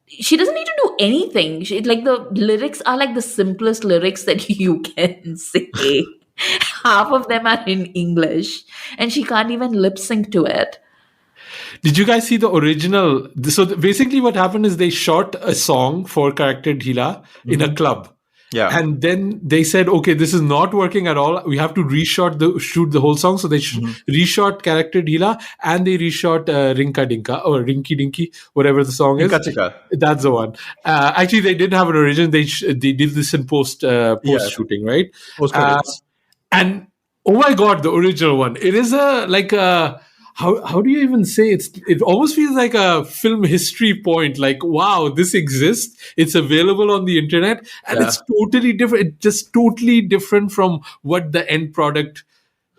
Speaker 3: she doesn't need to do anything. The lyrics are the simplest lyrics that you can say. Half of them are in English, and she can't even lip sync to it.
Speaker 1: Did you guys see the original? So basically what happened is they shot a song for character Dhila in a club.
Speaker 2: Yeah.
Speaker 1: And then they said, okay, this is not working at all. We have to shoot the whole song. So they reshot Character Dila, and they reshot Rinka Dinka or Rinky Dinky, whatever the song is.
Speaker 2: Inka Chika.
Speaker 1: That's the one. Actually, they didn't have an original. They did this in post shooting, right?
Speaker 2: Post credits.
Speaker 1: And oh my god, the original one. It is how do you even say it almost feels like a film history point. Like, wow, this exists. It's available on the internet, and it's totally different. It's just totally different from what the end product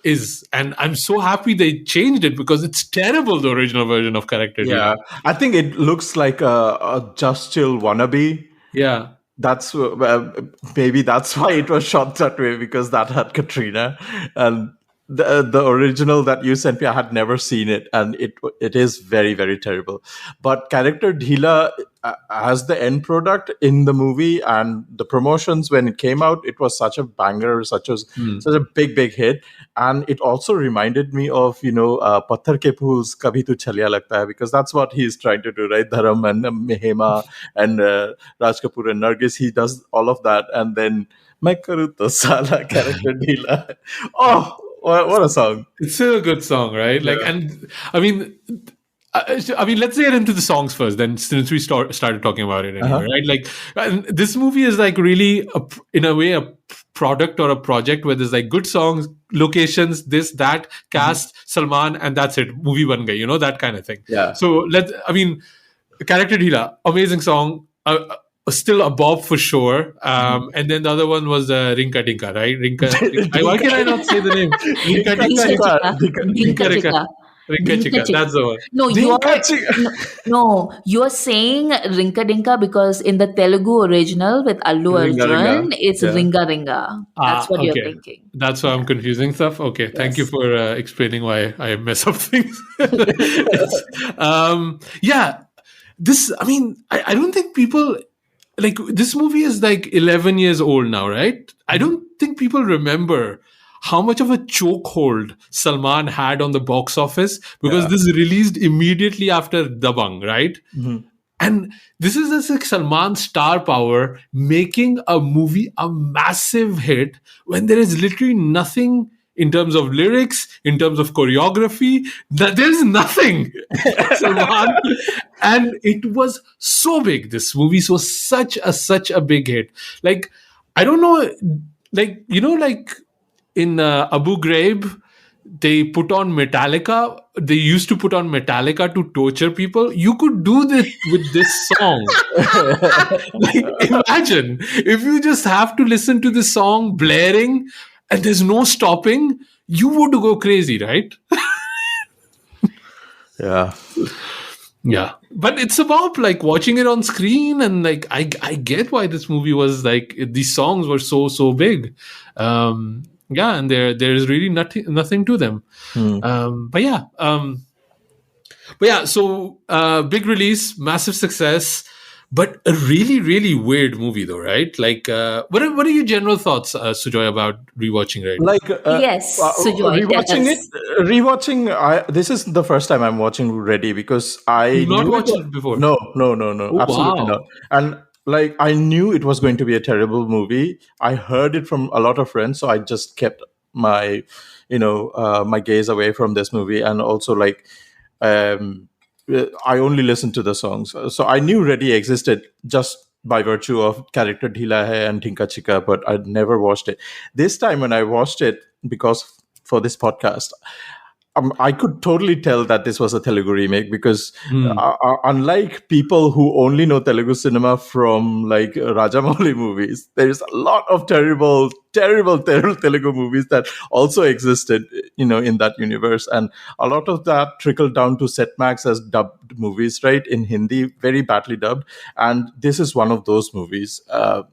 Speaker 1: is. And I'm so happy they changed it, because it's terrible, the original version of Character Dila.
Speaker 2: I think it looks like a Just Chill wannabe.
Speaker 1: Yeah.
Speaker 2: That's maybe that's why it was shot that way, because that had Katrina. And the original that you sent me, I had never seen it, and it is very, very terrible. But Character Dhila, as the end product in the movie and the promotions when it came out, it was such a banger, such a big hit. And it also reminded me of Patthar Ke Phool's Kabhi Tu Chaliya Lagta Hai, because that's what he's trying to do, right? Dharam and Mehema and Raj Kapoor and Nargis, he does all of that, and then Main Karu To Sala, Character Dhila. Oh, what a song.
Speaker 1: It's still a good song, right? Like, and I mean, let's get into the songs first, then, since we started talking about it anyway, right? Like, and this movie is like really, in a way, a product or a project where there's like good songs, locations, this, that, cast, Salman, and that's it. Movie ban gayi, that kind of thing.
Speaker 2: Yeah.
Speaker 1: So Character Dhila, amazing song. Still a bob for sure. And then the other one was Rinka Dinka, right? Why can I not say the name? Rinka Dinka. Rinka Chika. That's the one.
Speaker 3: No, you're saying Rinka Dinka because in the Telugu original with Allu Arjun, it's Ringa Ringa. That's what you're thinking.
Speaker 1: That's why I'm confusing stuff. Okay, thank you for explaining why I mess up things. This, I don't think people... Like, this movie is like 11 years old now, right? I don't think people remember how much of a chokehold Salman had on the box office, because this released immediately after Dabang, right? And this is just like Salman's star power making a movie a massive hit when there is literally nothing in terms of lyrics, in terms of choreography, that there's nothing. Salman, and it was so big. This movie was such a big hit. Like, I don't know, like, like in Abu Ghraib, they put on Metallica. They used to put on Metallica to torture people. You could do this with this song. Like, imagine if you just have to listen to the song blaring and there's no stopping, you would go crazy, right? Yeah. But it's about like watching it on screen, and like I get why this movie was like, these songs were so big. And there's really nothing to them. So big release, massive success. But a really, really weird movie, though, right? Like, what are your general thoughts, Sujoy, about rewatching right now?
Speaker 2: Like,
Speaker 3: yes, Sujoy,
Speaker 2: rewatching it. This is the first time I'm watching Ready, because I
Speaker 1: not watched it before.
Speaker 2: No, absolutely not. And like, I knew it was going to be a terrible movie. I heard it from a lot of friends, so I just kept my, my gaze away from this movie, and also like. I only listened to the songs. So I knew Ready existed just by virtue of Character Dhila Hai and Tinka Chika, but I'd never watched it. This time when I watched it, because for this podcast, I could totally tell that this was a Telugu remake, because unlike people who only know Telugu cinema from like Rajamouli movies, there is a lot of terrible Telugu movies that also existed, in that universe. And a lot of that trickled down to Setmax as dubbed movies, right? In Hindi, very badly dubbed. And this is one of those movies.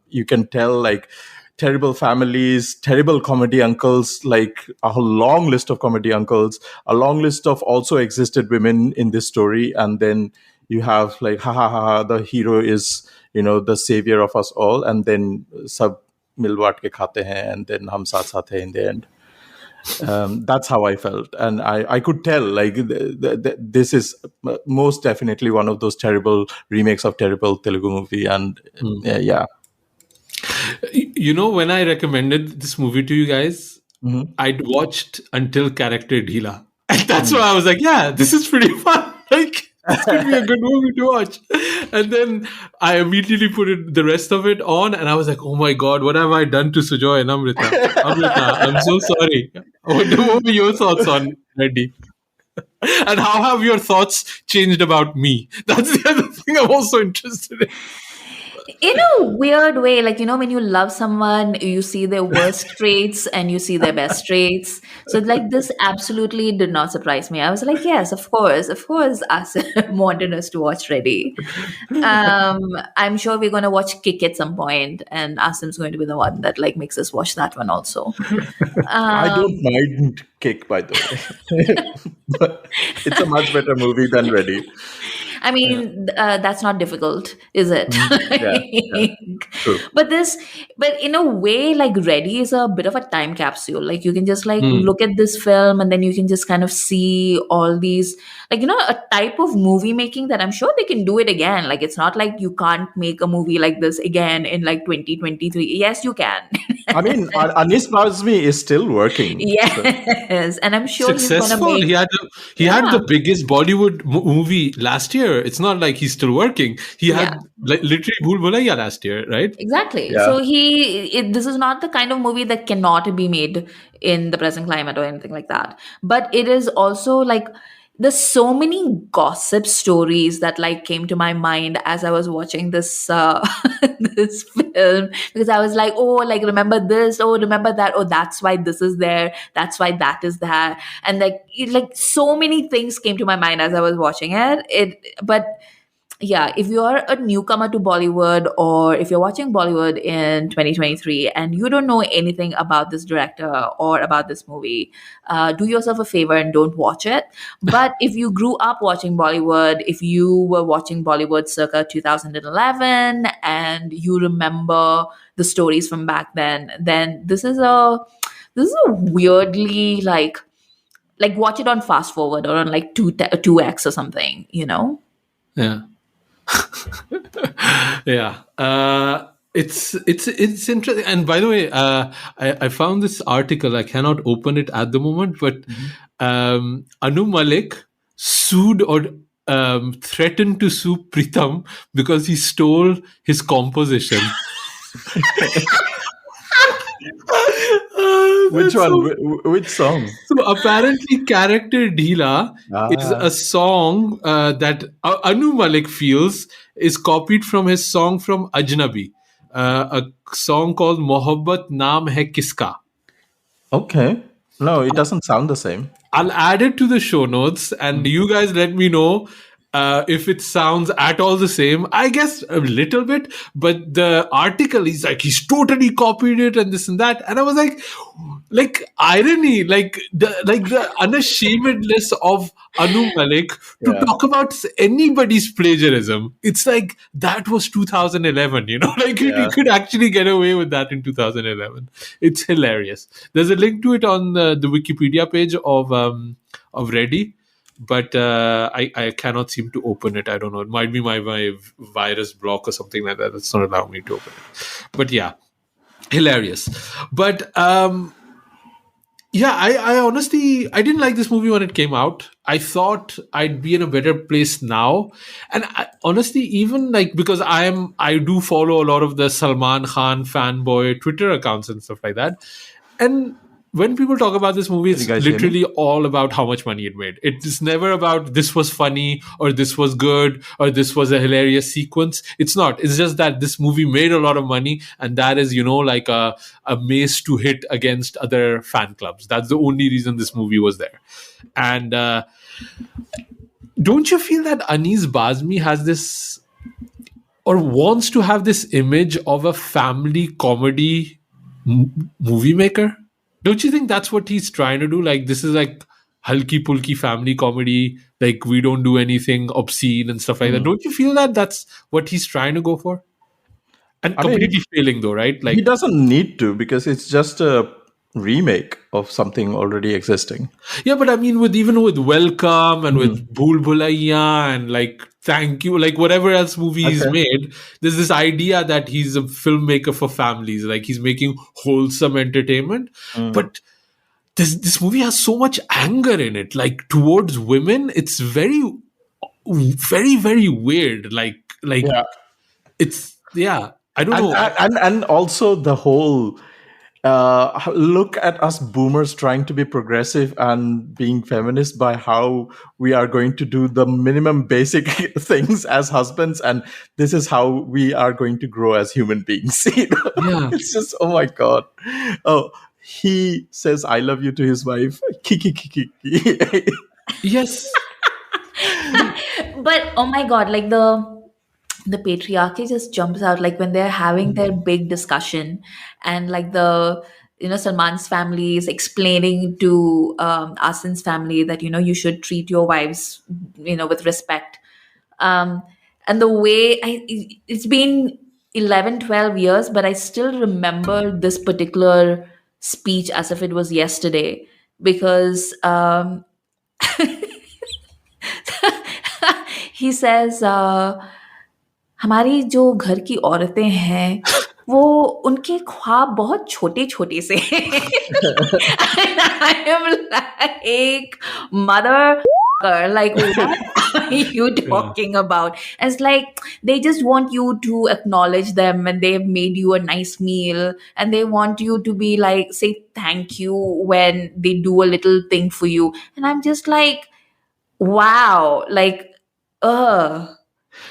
Speaker 2: You can tell like terrible families, terrible comedy uncles, like a long list of comedy uncles, a long list of also existed women in this story. And then you have like, the hero is, the savior of us all. And then sab mil baat ke khate hain, and then hum saath saath hai in the end. That's how I felt. And I could tell like this is most definitely one of those terrible remakes of terrible Telugu movie. And
Speaker 1: You know, when I recommended this movie to you guys, I'd watched until character Dheela. And that's why I was like, yeah, this is pretty fun. Like, this could be a good movie to watch. And then I immediately put the rest of it on, and I was like, oh my God, what have I done to Sujoy and Amrita? Amrita, I'm so sorry. What were your thoughts on Reddy? And how have your thoughts changed about me? That's the other thing I'm also interested in.
Speaker 3: In a weird way, like, when you love someone, you see their worst traits and you see their best traits. So, like, this absolutely did not surprise me. I was like, yes, of course, Asim wanted us to watch Ready. I'm sure we're going to watch Kick at some point, and Asim's going to be the one that, like, makes us watch that one also.
Speaker 2: I don't mind Kick, by the way. But it's a much better movie than Ready.
Speaker 3: I mean, that's not difficult, is it?
Speaker 2: True.
Speaker 3: But in a way, like Ready is a bit of a time capsule. Like you can just like look at this film, and then you can just kind of see all these, like, a type of movie making that I'm sure they can do it again. Like it's not like you can't make a movie like this again in like 2023. Yes, you can.
Speaker 2: I mean, Anis Bazmi is still working.
Speaker 3: Yes, and I'm sure
Speaker 1: Successful.
Speaker 3: He's gonna
Speaker 1: He had the biggest Bollywood movie last year. It's not like he's still working. He had like literally Bhool Bhulaiya last year, right?
Speaker 3: Exactly.
Speaker 2: Yeah.
Speaker 3: So this is not the kind of movie that cannot be made in the present climate or anything like that. But it is also like there's so many gossip stories that like came to my mind as I was watching this this film, because I was like, oh, like remember this, oh, remember that, oh, that's why this is there, that's why that is there, and like so many things came to my mind as I was watching but yeah, if you're a newcomer to Bollywood, or if you're watching Bollywood in 2023 and you don't know anything about this director or about this movie, do yourself a favor and don't watch it. But if you grew up watching Bollywood, if you were watching Bollywood circa 2011 and you remember the stories from back then this is a weirdly like watch it on fast forward or on like 2x or something,
Speaker 1: Yeah. Yeah. It's interesting. And by the way, I found this article. I cannot open it at the moment, but Anu Malik sued or threatened to sue Pritham because he stole his composition.
Speaker 2: Which one? Which song?
Speaker 1: So apparently, character Dheela is a song that Anu Malik feels is copied from his song from Ajnabi, a song called Mohabbat Naam Hai Kiska.
Speaker 2: Okay. No, it doesn't sound the same.
Speaker 1: I'll add it to the show notes, and you guys let me know if it sounds at all the same. I guess a little bit, but the article is like he's totally copied it and this and that, and I was like irony, like the unashamedness of Anu Malik to talk about anybody's plagiarism. It's like that was 2011, like you could actually get away with that in 2011. It's hilarious. There's a link to it on the Wikipedia page of Ready. But I cannot seem to open it. I don't know. It might be my virus block or something like that. It's not allowing me to open it. But yeah, hilarious. But yeah, I honestly, I didn't like this movie when it came out. I thought I'd be in a better place now. And honestly, even like, because I do follow a lot of the Salman Khan fanboy Twitter accounts and stuff like that. And when people talk about this movie, it's literally all about how much money it made. It's never about this was funny or this was good or this was a hilarious sequence. It's not. It's just that this movie made a lot of money, and that is, like a mace to hit against other fan clubs. That's the only reason this movie was there. And don't you feel that Anis Bazmi has this, or wants to have this image of a family comedy movie maker? Don't you think that's what he's trying to do? Like, this is like halki pulki family comedy. Like, we don't do anything obscene and stuff like that. Don't you feel that that's what he's trying to go for? And completely failing though, right? Like,
Speaker 2: he doesn't need to, because it's just a remake of something already existing.
Speaker 1: Yeah, but I mean, with Welcome and with Bhool Bhulaiya and like Thank You, like whatever else movie he's
Speaker 2: Okay.
Speaker 1: made, there's this idea that he's a filmmaker for families, like he's making wholesome entertainment. But this movie has so much anger in it, like towards women. It's very, very, very weird. Like
Speaker 2: Yeah.
Speaker 1: it's, yeah, I don't
Speaker 2: and
Speaker 1: know.
Speaker 2: and also the whole look at us boomers trying to be progressive and being feminist by how we are going to do the minimum basic things as husbands, and this is how we are going to grow as human beings.
Speaker 1: Yeah.
Speaker 2: It's just, oh my god. Oh, he says I love you to his wife. Kiki kiki kiki.
Speaker 1: Yes.
Speaker 3: But oh my god, like the patriarchy just jumps out, like when they're having their big discussion, and like the, Salman's family is explaining to Asin's family that, you should treat your wives, with respect. um and the way it's been 11, 12 years, but I still remember this particular speech as if it was yesterday, because he says, हमारी जो घर की औरतें हैं वो उनके ख्वाब बहुत छोटे छोटे से हैं. And I am like, mother, like, what are you talking about? And it's like they just want you to acknowledge them, and they've made you a nice meal, and they want you to be like, say thank you when they do a little thing for you. And I'm just like, wow, like, uh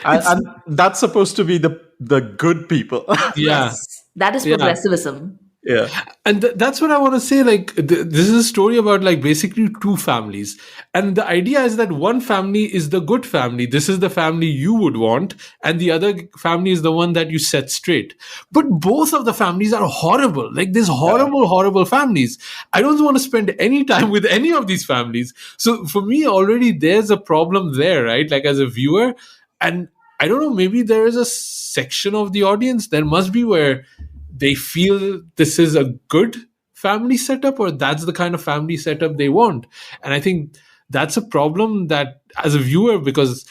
Speaker 2: And that's supposed to be the good people.
Speaker 1: Yeah.
Speaker 3: yes, that is
Speaker 1: Yeah.
Speaker 3: progressivism.
Speaker 2: Yeah.
Speaker 1: And that's what I want to say. Like, this is a story about like basically two families, and the idea is that one family is the good family. This is the family you would want, and the other family is the one that you set straight. But both of the families are horrible. Like, there's horrible, horrible families. I don't want to spend any time with any of these families. So for me, already there's a problem there, right? Like, as a viewer, and I don't know, maybe there is a section of the audience, there must be, where they feel this is a good family setup, or that's the kind of family setup they want. And I think that's a problem that, as a viewer, because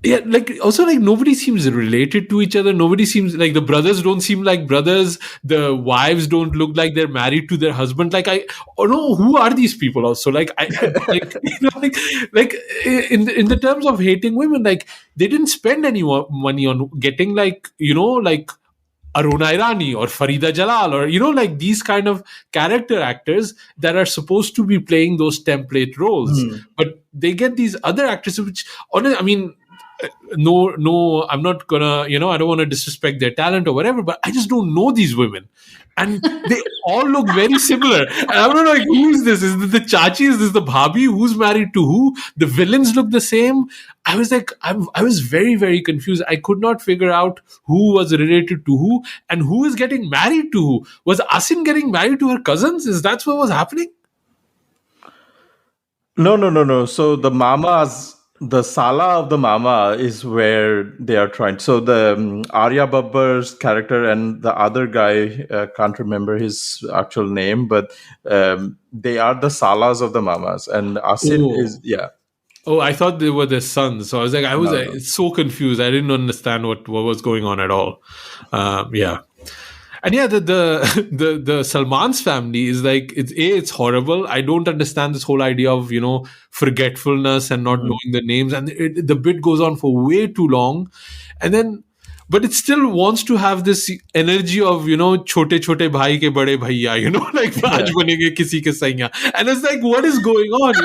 Speaker 1: yeah, like also, like, nobody seems related to each other. Nobody seems like, the brothers don't seem like brothers, the wives don't look like they're married to their husband. Like, I don't know, who are these people also? Like, I like, like in the terms of hating women, like, they didn't spend any money on getting, like, like Aruna Irani or Farida Jalal, or like these kind of character actors that are supposed to be playing those template roles, but they get these other actresses, which, honestly, I mean, no, I'm not gonna, I don't want to disrespect their talent or whatever, but I just don't know these women, and they all look very similar. And I'm not like, who is this? Is this the Chachi? Is this the Bhabhi? Who's married to who? The villains look the same. I was like, I was very, very confused. I could not figure out who was related to who, and who is getting married to who. Was Asin getting married to her cousins? Is that what was happening?
Speaker 2: No. So the mamas, the sala of the mama is where they are trying. So the Arya Babbar's character and the other guy, can't remember his actual name, but they are the salas of the mamas. And Asin
Speaker 1: Oh.
Speaker 2: is, yeah.
Speaker 1: Oh, I thought they were their sons. So I was like, I was
Speaker 2: No.
Speaker 1: so confused. I didn't understand what was going on at all. Yeah. And yeah, the Salman's family is like, it's horrible. I don't understand this whole idea of, forgetfulness and not knowing the names. And the bit goes on for way too long. And then, but it still wants to have this energy of, chote chote bhai ke bade bhaiya, like, aaj banenge kisi ke saiya. And it's like, what is going on?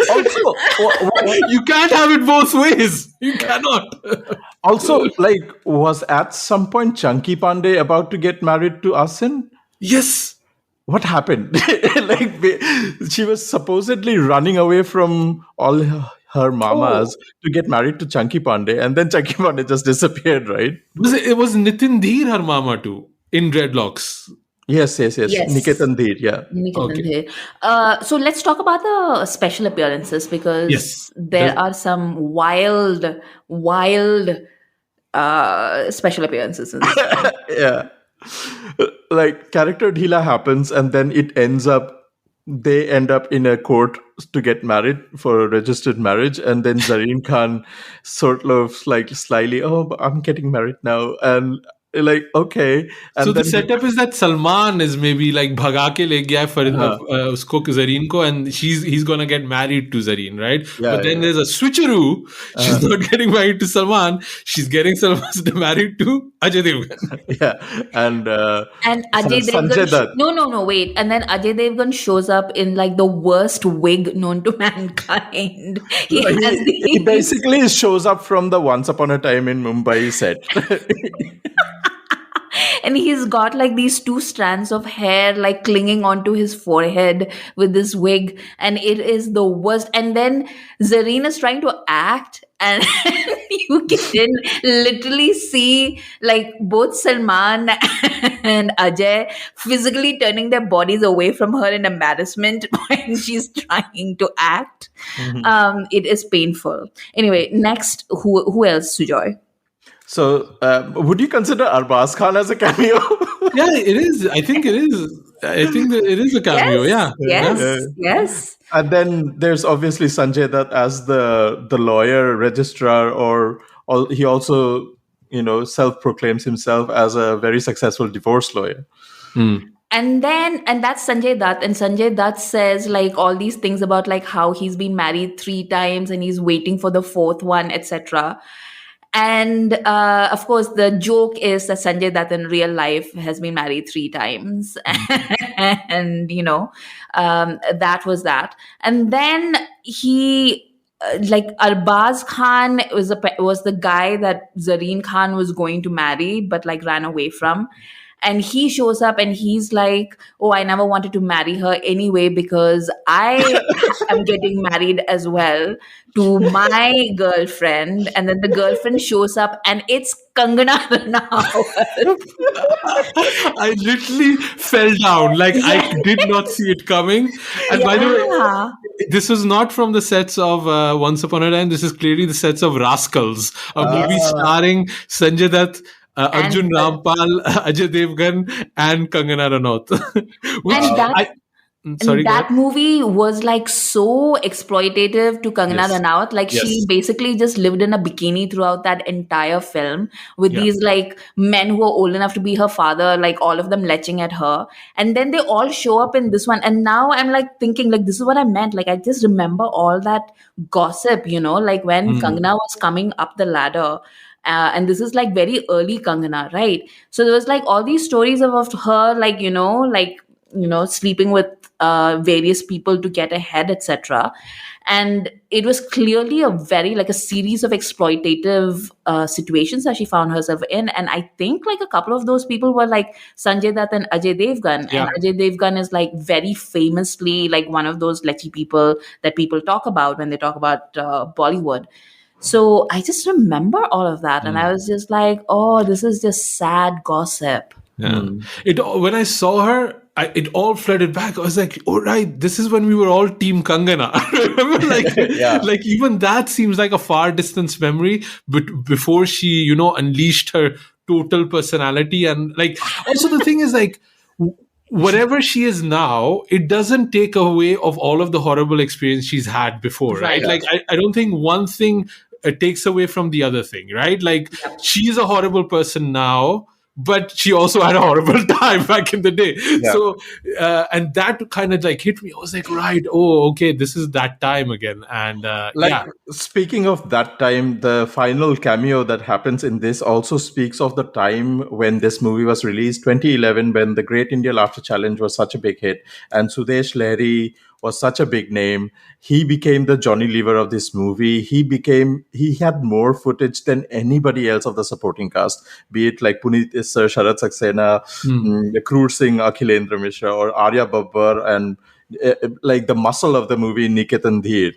Speaker 2: Also,
Speaker 1: You can't have it both ways. You cannot.
Speaker 2: also, like, was at some point Chunky Pandey about to get married to Asin?
Speaker 1: Yes.
Speaker 2: What happened? Like, she was supposedly running away from all her mamas to get married to Chunky Pandey, and then Chunky Pandey just disappeared, right?
Speaker 1: It was Nitin Dheer, her mama too, in dreadlocks.
Speaker 2: Yes.
Speaker 3: Yes.
Speaker 2: Niketan Dheer, yeah.
Speaker 3: Okay. So let's talk about the special appearances, because
Speaker 1: Yes.
Speaker 3: there are some wild special appearances in this film.
Speaker 2: Yeah. Like, character Dhila happens, and then it ends up they end up in a court to get married for a registered marriage, and then Zareen Khan sort of like slyly, oh, but I'm getting married now, and like okay,
Speaker 1: So
Speaker 2: and
Speaker 1: the
Speaker 2: then
Speaker 1: setup is that Salman is maybe like bhaga ke le gaya for
Speaker 2: uh,
Speaker 1: usko Zareen ko, and he's gonna get married to Zareen, right?
Speaker 2: yeah,
Speaker 1: But then
Speaker 2: yeah,
Speaker 1: there's a switcheroo.
Speaker 2: uh,
Speaker 1: She's not getting married to Salman. She's getting Salman married to Ajay Devgan.
Speaker 2: yeah, and
Speaker 3: And Ajay Devgan,
Speaker 2: Sanjay Dutt.
Speaker 3: no, wait. And then Ajay Devgan shows up in like the worst wig known to mankind. He has
Speaker 2: He
Speaker 3: these.
Speaker 2: basically shows up from the Once Upon a Time in Mumbai set.
Speaker 3: And he's got like these two strands of hair like clinging onto his forehead with this wig, and it is the worst. And then Zareen is trying to act, and you can literally see like both Salman and Ajay physically turning their bodies away from her in embarrassment when she's trying to act. It is painful. Anyway, next, who else, Sujoy?
Speaker 2: So, would you consider Arbaz Khan as a cameo?
Speaker 1: Yeah, it is. I think it is. I think that it is a cameo.
Speaker 3: Yes,
Speaker 1: Yeah.
Speaker 3: yes, yes.
Speaker 2: And then there's obviously Sanjay Dutt as the lawyer registrar, or he also self proclaims himself as a very successful divorce lawyer.
Speaker 3: And that's Sanjay Dutt, and Sanjay Dutt says like all these things about like how he's been married 3 times and he's waiting for the fourth one, etc. And of course, the joke is that Sanjay Dutt in real life has been married 3 times, and that was that. And then he. Like Arbaz Khan was the guy that Zareen Khan was going to marry, but like ran away from. And he shows up and he's like, oh, I never wanted to marry her anyway because I am getting married as well to my girlfriend. And then the girlfriend shows up and it's Kangana Ranaut.
Speaker 1: I literally fell down. Like I did not see it coming. And by the
Speaker 3: Yeah.
Speaker 1: way, this was not from the sets of Once Upon a Time. This is clearly the sets of Rascals, a movie starring Sanjay Dutt, Arjun
Speaker 3: And-
Speaker 1: Rampal, Ajay Devgan, and Kangana Ranaut. Which
Speaker 3: And that-
Speaker 1: I, sorry,
Speaker 3: And that movie was like so exploitative to Kangana
Speaker 1: Yes.
Speaker 3: Ranaut. Like she
Speaker 1: Yes.
Speaker 3: basically just lived in a bikini throughout that entire film with
Speaker 1: Yeah.
Speaker 3: these like men who are old enough to be her father, like all of them leching at her. And then they all show up in this one. And now I'm like thinking like this is what I meant. Like I just remember all that gossip, like when Kangana was coming up the ladder. And this is like very early Kangana, right? So there was like all these stories of her, like, sleeping with various people to get ahead, etc. And it was clearly a very like a series of exploitative situations that she found herself in. And I think like a couple of those people were like Sanjay Dutt and Ajay Devgan.
Speaker 1: Yeah.
Speaker 3: And Ajay Devgan is like very famously like one of those lechy people that people talk about when they talk about Bollywood. So I just remember all of that, and I was just like, "Oh, this is just sad gossip."
Speaker 1: Yeah. When I saw her, it all flooded back. I was like, "Oh right, this is when we were all Team Kangana." I remember, like even that seems like a far distance memory. But before she, unleashed her total personality, and like also the thing is like. Whatever she is now, it doesn't take away of all of the horrible experience she's had before, right?
Speaker 3: Right.
Speaker 1: Like I don't think one thing takes away from the other thing, right? Like she's a horrible person now, but she also had a horrible time back in the day.
Speaker 2: Yeah.
Speaker 1: So, and that kind of like hit me. I was like, right, oh, okay, this is that time again. And
Speaker 2: Speaking of that time, the final cameo that happens in this also speaks of the time when this movie was released, 2011, when the Great India Laughter Challenge was such a big hit, and Sudesh Lahiri was such a big name. He became the Johnny Lever of this movie. He had more footage than anybody else of the supporting cast, be it like Puneet Sir, Sharat Saxena, Kroor Singh, Akhilendra Mishra, or Arya Babbar, and like the muscle of the movie, Niket and Dheer.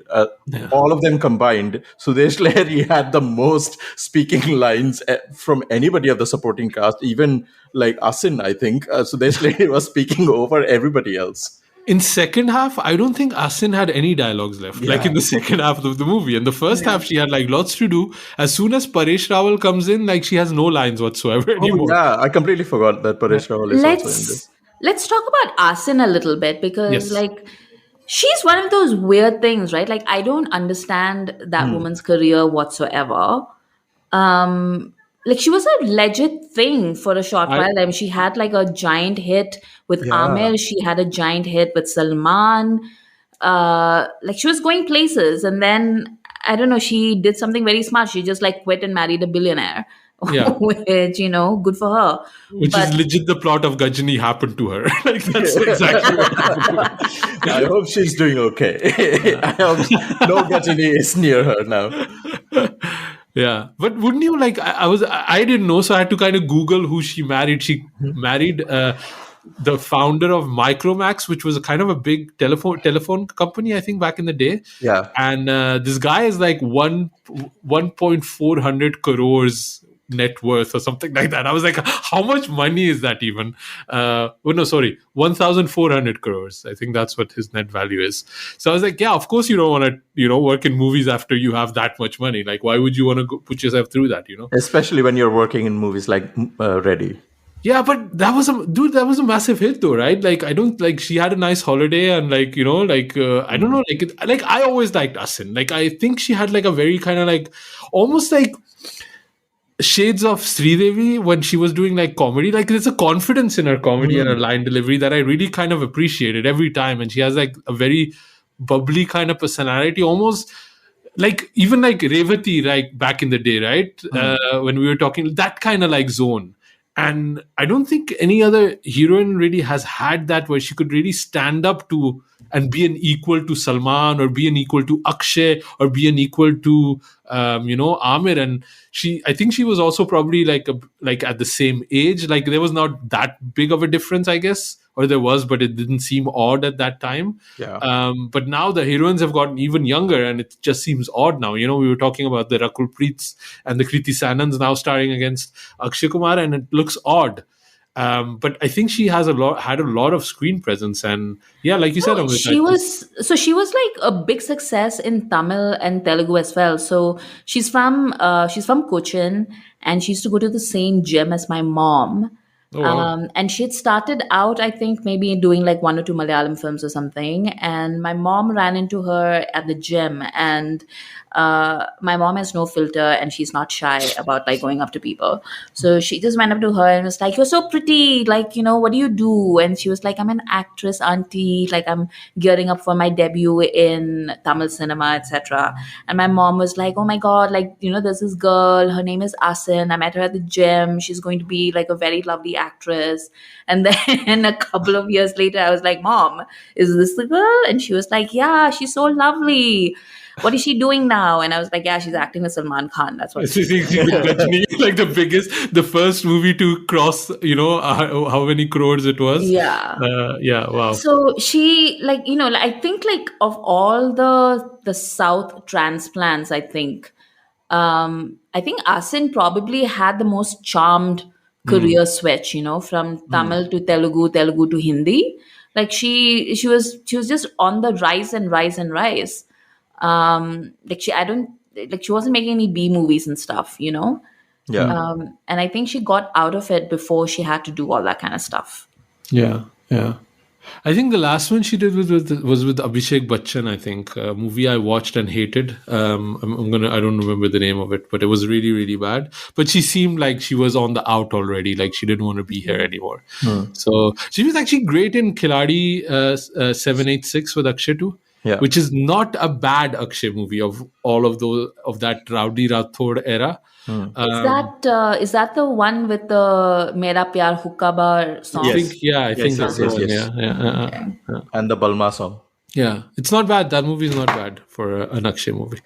Speaker 2: All of them combined, Sudesh Lahiri had the most speaking lines from anybody of the supporting cast, even like Asin, I think. Sudesh Lahiri was speaking over everybody else.
Speaker 1: in second half, I don't think Asin had any dialogues left.
Speaker 2: Yeah.
Speaker 1: Like in the second half of the movie. In the first half, she had like lots to do. As soon as Paresh Rawal comes in, like she has no lines whatsoever anymore.
Speaker 2: Oh, yeah, I completely forgot that Paresh Rawal is also in this.
Speaker 3: Let's talk about Asin a little bit because,
Speaker 1: Yes.
Speaker 3: like, she's one of those weird things, right? Like, I don't understand that woman's career whatsoever. Um, like, she was a legit thing for a short
Speaker 1: I
Speaker 3: while. I mean, she had like a giant hit with
Speaker 2: Yeah.
Speaker 3: Aamir. She had a giant hit with Salman. Like, she was going places, and then I don't know. She did something very smart. She just like quit and married a billionaire,
Speaker 1: Yeah,
Speaker 3: which good for her.
Speaker 1: which is
Speaker 3: But
Speaker 1: legit the plot of Gajini happened to her. Like that's exactly what happened to
Speaker 2: I hope she's doing okay. I hope no Gajini is near her now.
Speaker 1: her. Yeah, but wouldn't you like? I didn't know, so I had to kind of Google who she married. She married the founder of Micromax, which was a kind of a big telephone company, I think, back in the day.
Speaker 2: Yeah.
Speaker 1: And this guy is like 1.400 crores net worth or something like that. I was like, how much money is that even? Oh no, sorry, 1,400 crores. I think that's what his net value is. So I was like, yeah, of course you don't want to, work in movies after you have that much money. Like, why would you want to put yourself through that?
Speaker 2: Especially when you're working in movies like Ready.
Speaker 1: Yeah, but that was a massive hit though, right? Like, I don't like she had a nice holiday and like I don't know, like I always liked Asin. Like, I think she had like a very kind of like almost like shades of Sridevi when she was doing like comedy. Like, there's a confidence in her comedy and her line delivery that I really kind of appreciated every time. And she has like a very bubbly kind of personality, almost like even like Revati, like back in the day, right? When we were talking that kind of like zone. And I don't think any other heroine really has had that where she could really stand up to and be an equal to Salman or be an equal to Akshay or be an equal to Aamir. And I think she was also probably like at the same age. Like, there was not that big of a difference, I guess, or there was, but it didn't seem odd at that time.
Speaker 2: Yeah.
Speaker 1: But now the heroines have gotten even younger, and it just seems odd now. We were talking about the Rakul Preets and the Kriti Sanans now starring against Akshay Kumar, and it looks odd. But I think she had a lot of screen presence, and yeah, like you said, Amrit,
Speaker 3: she was like a big success in Tamil and Telugu as well. So she's from Cochin, and she used to go to the same gym as my mom.
Speaker 1: oh wow,
Speaker 3: And she had started out, I think, maybe doing like one or two Malayalam films or something. And my mom ran into her at the gym, and my mom has no filter, and she's not shy about like going up to people. So she just went up to her and was like, "You're so pretty. Like, what do you do?" And she was like, "I'm an actress, auntie. Like, I'm gearing up for my debut in Tamil cinema, etc." And my mom was like, "Oh my god, like, there's this girl. Her name is Asin. I met her at the gym. She's going to be like a very lovely actress." And then a couple of years later, I was like, "Mom, is this the girl?" And she was like, "Yeah, she's so lovely. What is she doing now?" And I was like, "Yeah, she's acting with Salman Khan. That's what."
Speaker 1: Gajini, like the first movie to cross, how many crores it was.
Speaker 3: Yeah.
Speaker 1: Yeah, wow.
Speaker 3: So she, like, I think like of all the South transplants, I think Asin probably had the most charmed career switch, from Tamil to Telugu, Telugu to Hindi. Like, she was just on the rise and rise and rise. Like, she wasn't making any B movies and stuff.
Speaker 2: Yeah.
Speaker 3: And I think she got out of it before she had to do all that kind of stuff.
Speaker 1: Yeah, yeah. I think the last one she did was with Abhishek Bachchan. I think a movie I watched and hated. I don't remember the name of it, but it was really really bad. But she seemed like she was on the out already. Like, she didn't want to be here anymore. So she was actually great in Khiladi 786 with Akshay too.
Speaker 2: Yeah.
Speaker 1: Which is not a bad Akshay movie of all of those of that Rowdy Rathod era.
Speaker 3: Is that the one with the Mera Pyar Hukka Bar song?
Speaker 1: I think
Speaker 2: Yes,
Speaker 1: that's
Speaker 2: yes,
Speaker 1: the one.
Speaker 2: yes.
Speaker 1: Yeah.
Speaker 2: And the Balma song.
Speaker 1: Yeah, it's not bad. That movie is not bad for an Akshay movie.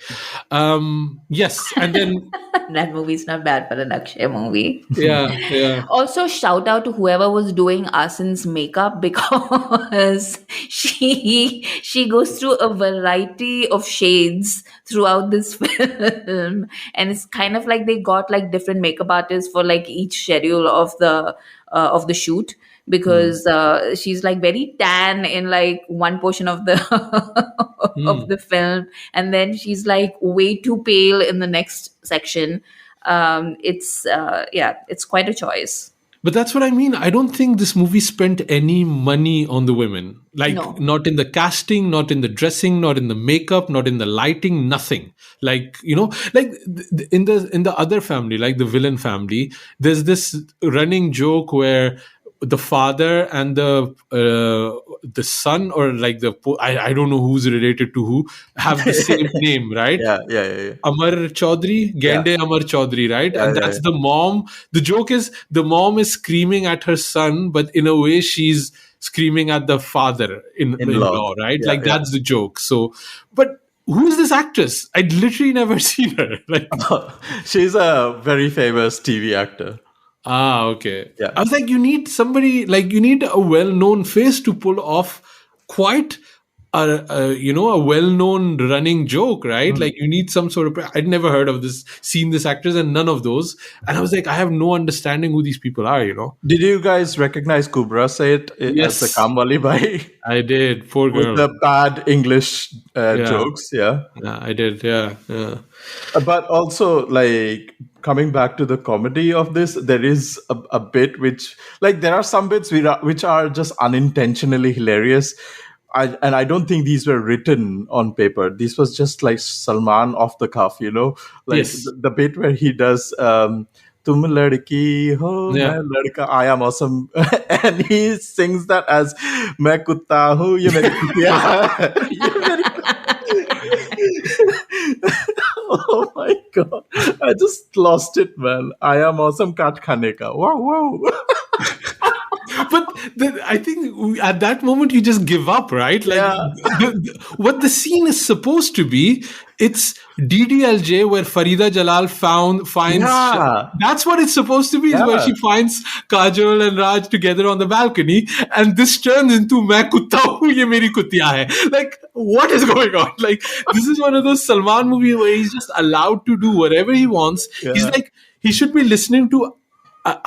Speaker 1: Yes, and then
Speaker 3: That movie's not bad for an Akshay movie.
Speaker 1: yeah.
Speaker 3: Also, shout out to whoever was doing Asin's makeup, because she goes through a variety of shades throughout this film, and it's kind of like they got like different makeup artists for like each schedule of the shoot, because she's like very tan in like one portion of the of the film, and then she's like way too pale in the next section. It's quite a choice.
Speaker 1: But that's what I mean. I don't think this movie spent any money on the women. Like,
Speaker 3: No.
Speaker 1: not in the casting, not in the dressing, not in the makeup, not in the lighting, nothing. Like, like in the other family, like the villain family, there's this running joke where the father and the son, or like I don't know who's related to who, have the same name, right?
Speaker 2: Yeah.
Speaker 1: Amar Chaudhary,
Speaker 2: Yeah.
Speaker 1: Gende Amar Chaudhary, right?
Speaker 2: Yeah,
Speaker 1: And
Speaker 2: yeah,
Speaker 1: that's
Speaker 2: yeah.
Speaker 1: the mom. The joke is the mom is screaming at her son, but in a way she's screaming at the father in
Speaker 2: In-law.
Speaker 1: law, right?
Speaker 2: Yeah,
Speaker 1: Like
Speaker 2: yeah.
Speaker 1: that's the joke. So, but who is this actress? I'd literally never seen her. Like,
Speaker 2: She's a very famous TV actor.
Speaker 1: okay.
Speaker 2: Yeah.
Speaker 1: I was like, you need somebody, like you need a well-known face to pull off quite a well-known running joke, right? Like you need some sort of. I'd never heard of this, seen this actress, and none of those. And I was like, I have no understanding who these people are.
Speaker 2: Did you guys recognize Kubra Seth as the
Speaker 1: Yes,
Speaker 2: Kamwali Bai
Speaker 1: I did. Poor
Speaker 2: with
Speaker 1: girl.
Speaker 2: the bad English
Speaker 1: Yeah.
Speaker 2: jokes? Yeah.
Speaker 1: Yeah, I did. Yeah, yeah.
Speaker 2: But also, like, coming back to the comedy of this, there is a bit which, like, there are some bits which are just unintentionally hilarious. And I don't think these were written on paper. This was just like Salman off the cuff, like
Speaker 1: Yes.
Speaker 2: the bit where he does "Tum ladki ho,
Speaker 1: Yeah.
Speaker 2: main ladka, I am awesome," and he sings that as "Main kutta hu, ye meri kutiya hai." Ye meri Oh my god! I just lost it, man. I am awesome, kat khane ka. Wow.
Speaker 1: But I think at that moment you just give up, right? Like
Speaker 2: Yeah.
Speaker 1: what the scene is supposed to be, it's DDLJ where Farida Jalal finds.
Speaker 2: Yeah.
Speaker 1: That's what it's supposed to be. Is where
Speaker 2: Yeah.
Speaker 1: she finds Kajol and Raj together on the balcony, and this turns into "Main kutta hu, ye meri kutiya hai." Like, what is going on? Like, this is one of those Salman movies where he's just allowed to do whatever he wants. He's
Speaker 2: Yeah.
Speaker 1: like, he should be listening to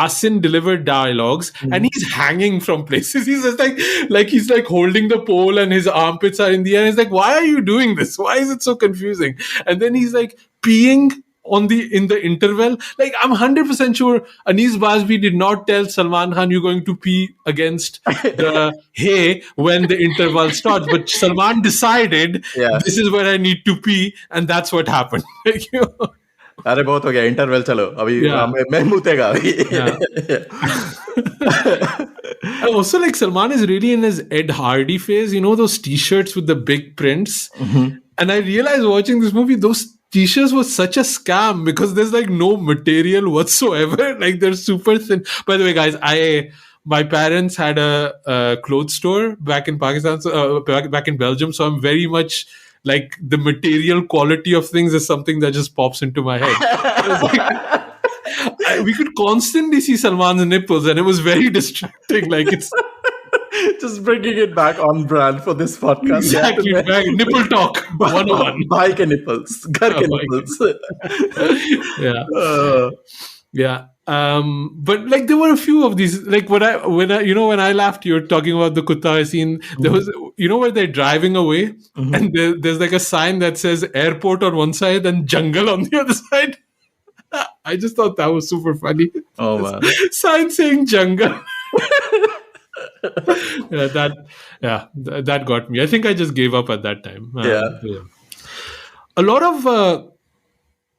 Speaker 1: Asin delivered dialogues, and he's hanging from places. He's just like he's like holding the pole, and his armpits are in the air. He's like, why are you doing this? Why is it so confusing? And then he's like peeing in the interval. Like, I'm 100% sure Anis Bazbi did not tell Salman Khan, you're going to pee against the hay when the interval starts, but Salman decided,
Speaker 2: Yeah.
Speaker 1: this is where I need to pee, and that's what happened. Like,
Speaker 2: अरे बहुत हो गया interval चलो अभी
Speaker 1: Yeah.
Speaker 2: मैं मूतेगा अभी
Speaker 1: And also, like, Salman is really in his Ed Hardy phase, those t-shirts with the big prints. And I realized watching this movie, those t-shirts were such a scam because there's like no material whatsoever. Like, they're super thin. By the way, guys, my parents had a clothes store back in Pakistan, back in Belgium. So I'm very much like, the material quality of things is something that just pops into my head. We could constantly see Salman's nipples, and it was very distracting. Like, it's
Speaker 2: just bringing it back on brand for this podcast.
Speaker 1: exactly back, nipple talk 101.
Speaker 2: Bhai ke nipples, ghar ke
Speaker 1: Oh my
Speaker 2: nipples.
Speaker 1: Yeah. Yeah. But like, there were a few of these, like when I laughed, you were talking about the Kutta scene. There was, where they're driving away, and there's like a sign that says airport on one side and jungle on the other side. I just thought that was super funny.
Speaker 2: Oh man.
Speaker 1: Sign saying jungle. That got me. I think I just gave up at that time.
Speaker 2: Yeah.
Speaker 1: A lot of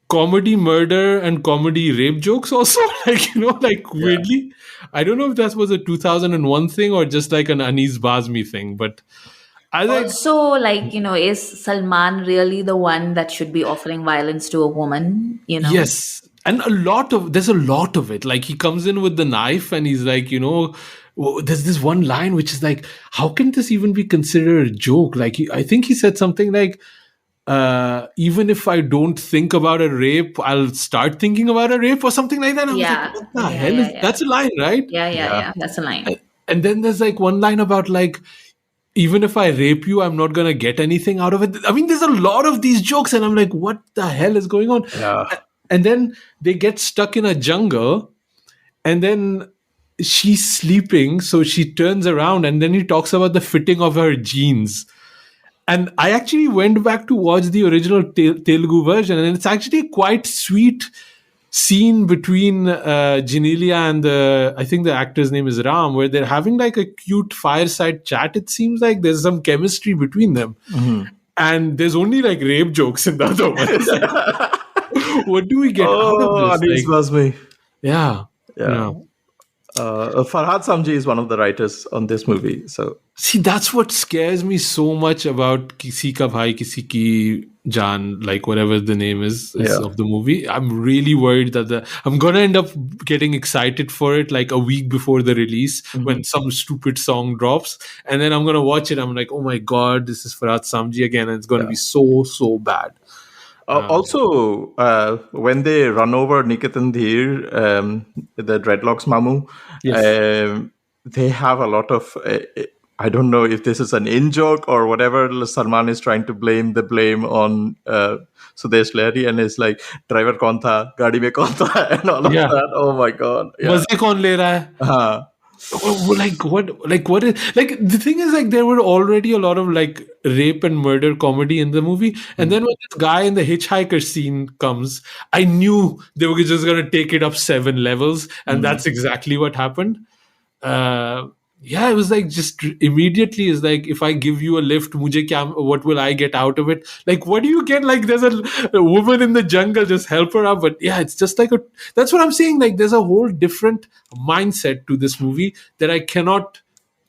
Speaker 1: comedy murder and comedy rape jokes also, like weirdly. I don't know if that was a 2001 thing or just like an Anis Bazmi thing, but I think
Speaker 3: Also, like, is Salman really the one that should be offering violence to a woman?
Speaker 1: yes. And there's a lot of it. Like, he comes in with the knife and he's like, there's this one line which is like, how can this even be considered a joke? Like, I think he said something like, even if I don't think about a rape, I'll start thinking about a rape or something like that. And I was
Speaker 3: Yeah.
Speaker 1: like, what the
Speaker 3: Yeah,
Speaker 1: hell?
Speaker 3: yeah.
Speaker 1: That's a line, right?
Speaker 3: Yeah. That's a line.
Speaker 1: And then there's like one line about like, even if I rape you, I'm not going to get anything out of it. I mean, there's a lot of these jokes and I'm like, what the hell is going on?
Speaker 2: Yeah.
Speaker 1: And then they get stuck in a jungle and then she's sleeping. So she turns around and then he talks about the fitting of her jeans. And I actually went back to watch the original Telugu version, and it's actually quite sweet scene between Genelia and I think the actor's name is Ram, where they're having like a cute fireside chat. It seems like there's some chemistry between them. And there's only like rape jokes in the other one. It's like, what do we get out of this?
Speaker 2: This was me.
Speaker 1: Yeah.
Speaker 2: Farhad Samji is one of the writers on this movie. So
Speaker 1: see, that's what scares me so much about Kisi Ka Bhai Kisi Ki Jaan, like whatever the name is of the movie. I'm really worried that I'm gonna end up getting excited for it like a week before the release when some stupid song drops, and then I'm gonna watch it. I'm like, oh my god, this is Farhad Samji again, and it's gonna be so bad.
Speaker 2: Also, when they run over Niket and Dheer, the Dreadlocks Mamu, they have a lot of. I don't know if this is an in-joke or whatever. Salman is trying to blame on Sudesh Lahiri, and it's like, driver kaun tha, gaadi mein kaun tha, and all of that. Oh my god!
Speaker 1: Maze kaun le raha hai? Like what is like the thing is, like there were already a lot of like rape and murder comedy in the movie, and then when this guy in the hitchhiker scene comes, I knew they were just gonna take it up 7 levels, and that's exactly what happened. It was like just immediately is like, if I give you a lift, what will I get out of it? Like, what do you get? Like, there's a woman in the jungle, just help her up. But yeah, it's just like that's what I'm saying. Like, there's a whole different mindset to this movie that I cannot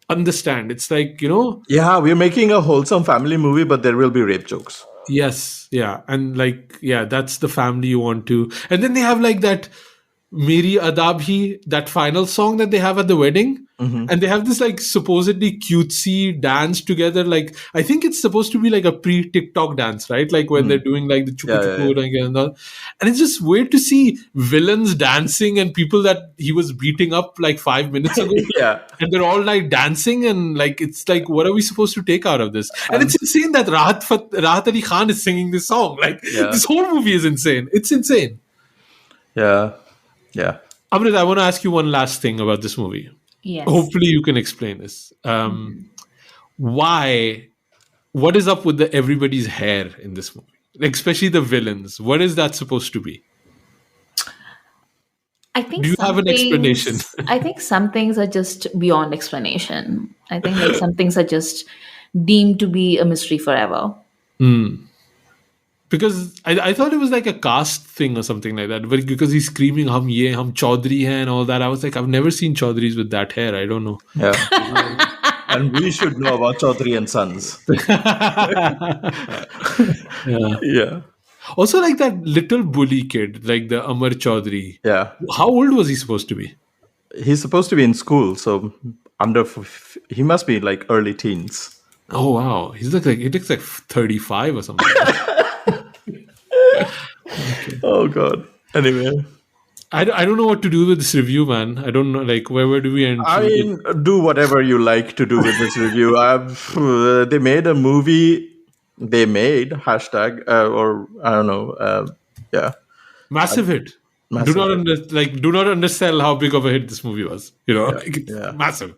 Speaker 1: understand. It's like,
Speaker 2: yeah, we're making a wholesome family movie, but there will be rape jokes.
Speaker 1: Yes, yeah, and like, yeah, that's the family you want to. And then they have like that Meri Adab Hi, that final song that they have at the wedding. And they have this like supposedly cutesy dance together. Like, I think it's supposed to be like a pre-TikTok dance, right? Like when they're doing like the chuku chuku and all. And it's just weird to see villains dancing and people that he was beating up like 5 minutes ago. And they're all like dancing, and like, it's like, what are we supposed to take out of this? And it's insane that Rahat Ali Khan is singing this song. Like, this whole movie is insane. It's insane.
Speaker 2: Yeah.
Speaker 1: Amrit, I want to ask you one last thing about this movie.
Speaker 3: Yes.
Speaker 1: Hopefully you can explain this. What is up with everybody's hair in this movie? Like, especially the villains. What is that supposed to be?
Speaker 3: I think
Speaker 1: Do you have an explanation?
Speaker 3: I think some things are just beyond explanation. I think like some things are just deemed to be a mystery forever.
Speaker 1: Because I thought it was like a caste thing or something like that. But because he's screaming, hum Chaudhry hai and all that. I was like, I've never seen Chaudhrys with that hair. I don't know.
Speaker 2: Yeah. And we should know about Chaudhry and Sons. Yeah.
Speaker 1: Also, like that little bully kid, like the Amar Chaudhry.
Speaker 2: Yeah.
Speaker 1: How old was he supposed to be?
Speaker 2: He's supposed to be in school. So he must be like early teens.
Speaker 1: Oh, wow. He looks like 35 or something.
Speaker 2: Oh god. Anyway,
Speaker 1: I don't know what to do with this review, man. I don't know, like, where do we end?
Speaker 2: I mean, do whatever you like to do with this review. They made a movie. They made hashtag or I don't know.
Speaker 1: Massive hit.
Speaker 2: Massive.
Speaker 1: Do not undersell how big of a hit this movie was. It's massive.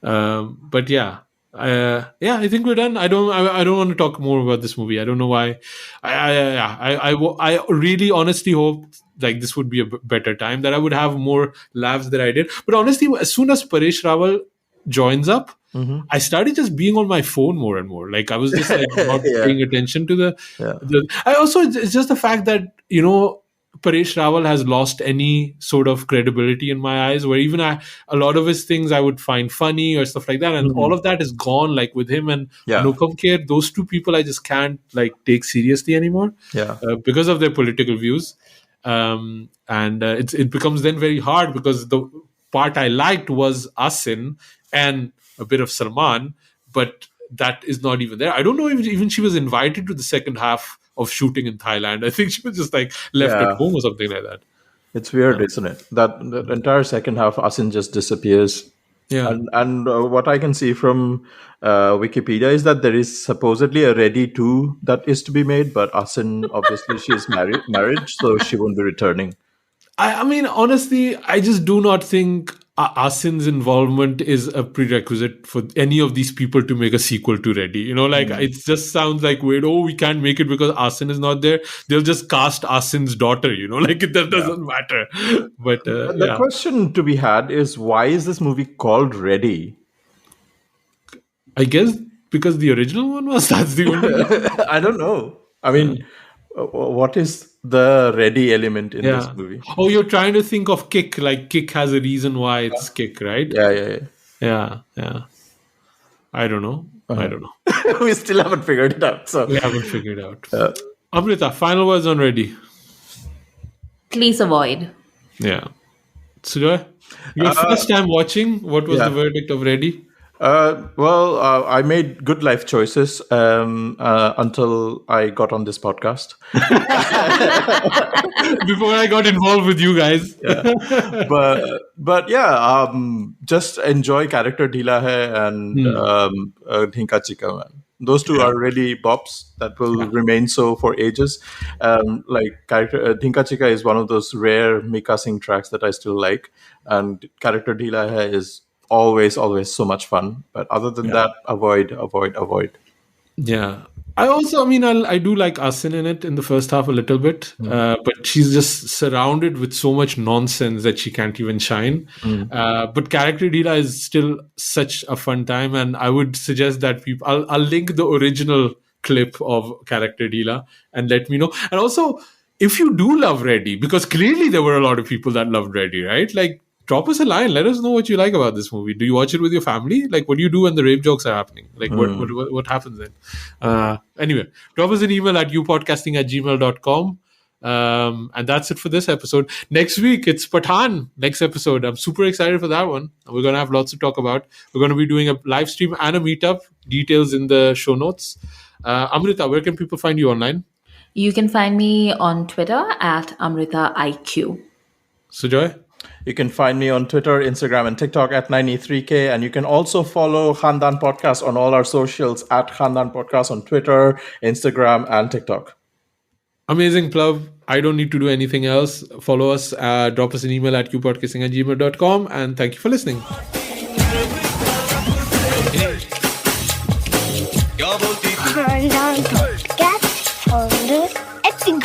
Speaker 1: But yeah. I think we're done. I don't want to talk more about this movie. I don't know why. I really honestly hope like this would be a better time, that I would have more laughs than I did. But honestly, as soon as Paresh Rawal joins up, I started just being on my phone more and more. Like, I was just like not paying attention to the. I also, it's just the fact that Paresh Rawal has lost any sort of credibility in my eyes, where even a lot of his things I would find funny or stuff like that, and all of that is gone. Like with him and Anupam Kher, those two people I just can't like take seriously anymore, because of their political views, and it becomes then very hard, because the part I liked was Asin and a bit of Salman, but that is not even there. I don't know if even she was invited to the second half of shooting in Thailand. I think she was just like left at home or something like that.
Speaker 2: It's weird, isn't it? That the entire second half, Asin just disappears.
Speaker 1: Yeah.
Speaker 2: And what I can see from Wikipedia is that there is supposedly a Ready 2 that is to be made, but Asin, obviously, she is married, so she won't be returning.
Speaker 1: I mean, honestly, I just do not think Asin's involvement is a prerequisite for any of these people to make a sequel to Ready. It just sounds like weird. Oh, we can't make it because Asin is not there. They'll just cast Asin's daughter. That doesn't matter. But
Speaker 2: The question to be had is, why is this movie called Ready?
Speaker 1: I guess because the original one was. That's the only one.
Speaker 2: I don't know. I mean, what is the ready element in this movie?
Speaker 1: Oh, you're trying to think of Kick. Like Kick has a reason why it's Kick, right?
Speaker 2: Yeah.
Speaker 1: I don't know.
Speaker 2: We still haven't figured it out. So
Speaker 1: we haven't figured out. Amrita, final words on Ready.
Speaker 3: Please avoid.
Speaker 1: Yeah. Sujoy, your first time watching, what was the verdict of Ready?
Speaker 2: I made good life choices until I got on this podcast.
Speaker 1: Before I got involved with you guys.
Speaker 2: Just enjoy character Dhila Hai and Dhinka Chika, man. Those two are really bops that will remain so for ages. Character Dhinka Chika is one of those rare Mika Singh tracks that I still like, and character Dhila Hai is always so much fun. But other than that, avoid.
Speaker 1: Yeah. I do like Asin in it in the first half a little bit, but she's just surrounded with so much nonsense that she can't even shine. But character Deela is still such a fun time, and I would suggest that I'll link the original clip of character Deela and let me know. And also, if you do love Reddy, because clearly there were a lot of people that loved Reddy, right? Like, drop us a line. Let us know what you like about this movie. Do you watch it with your family? Like, what do you do when the rape jokes are happening? Like, what happens then? Anyway, drop us an email at youpodcasting@gmail.com. And that's it for this episode. Next week, it's Pathaan. Next episode. I'm super excited for that one. We're going to have lots to talk about. We're going to be doing a live stream and a meetup. Details in the show notes. Amrita, where can people find you online?
Speaker 3: You can find me on Twitter at AmritaIQ.
Speaker 1: Sujoy?
Speaker 2: You can find me on Twitter, Instagram, and TikTok at 93K. And you can also follow Khandaan Podcast on all our socials at Khandaan Podcast on Twitter, Instagram, and TikTok.
Speaker 1: Amazing, Plav. I don't need to do anything else. Follow us. Drop us an email at youpodcasting@gmail.com. And thank you for listening.
Speaker 5: Khandaan Podcast on the acting.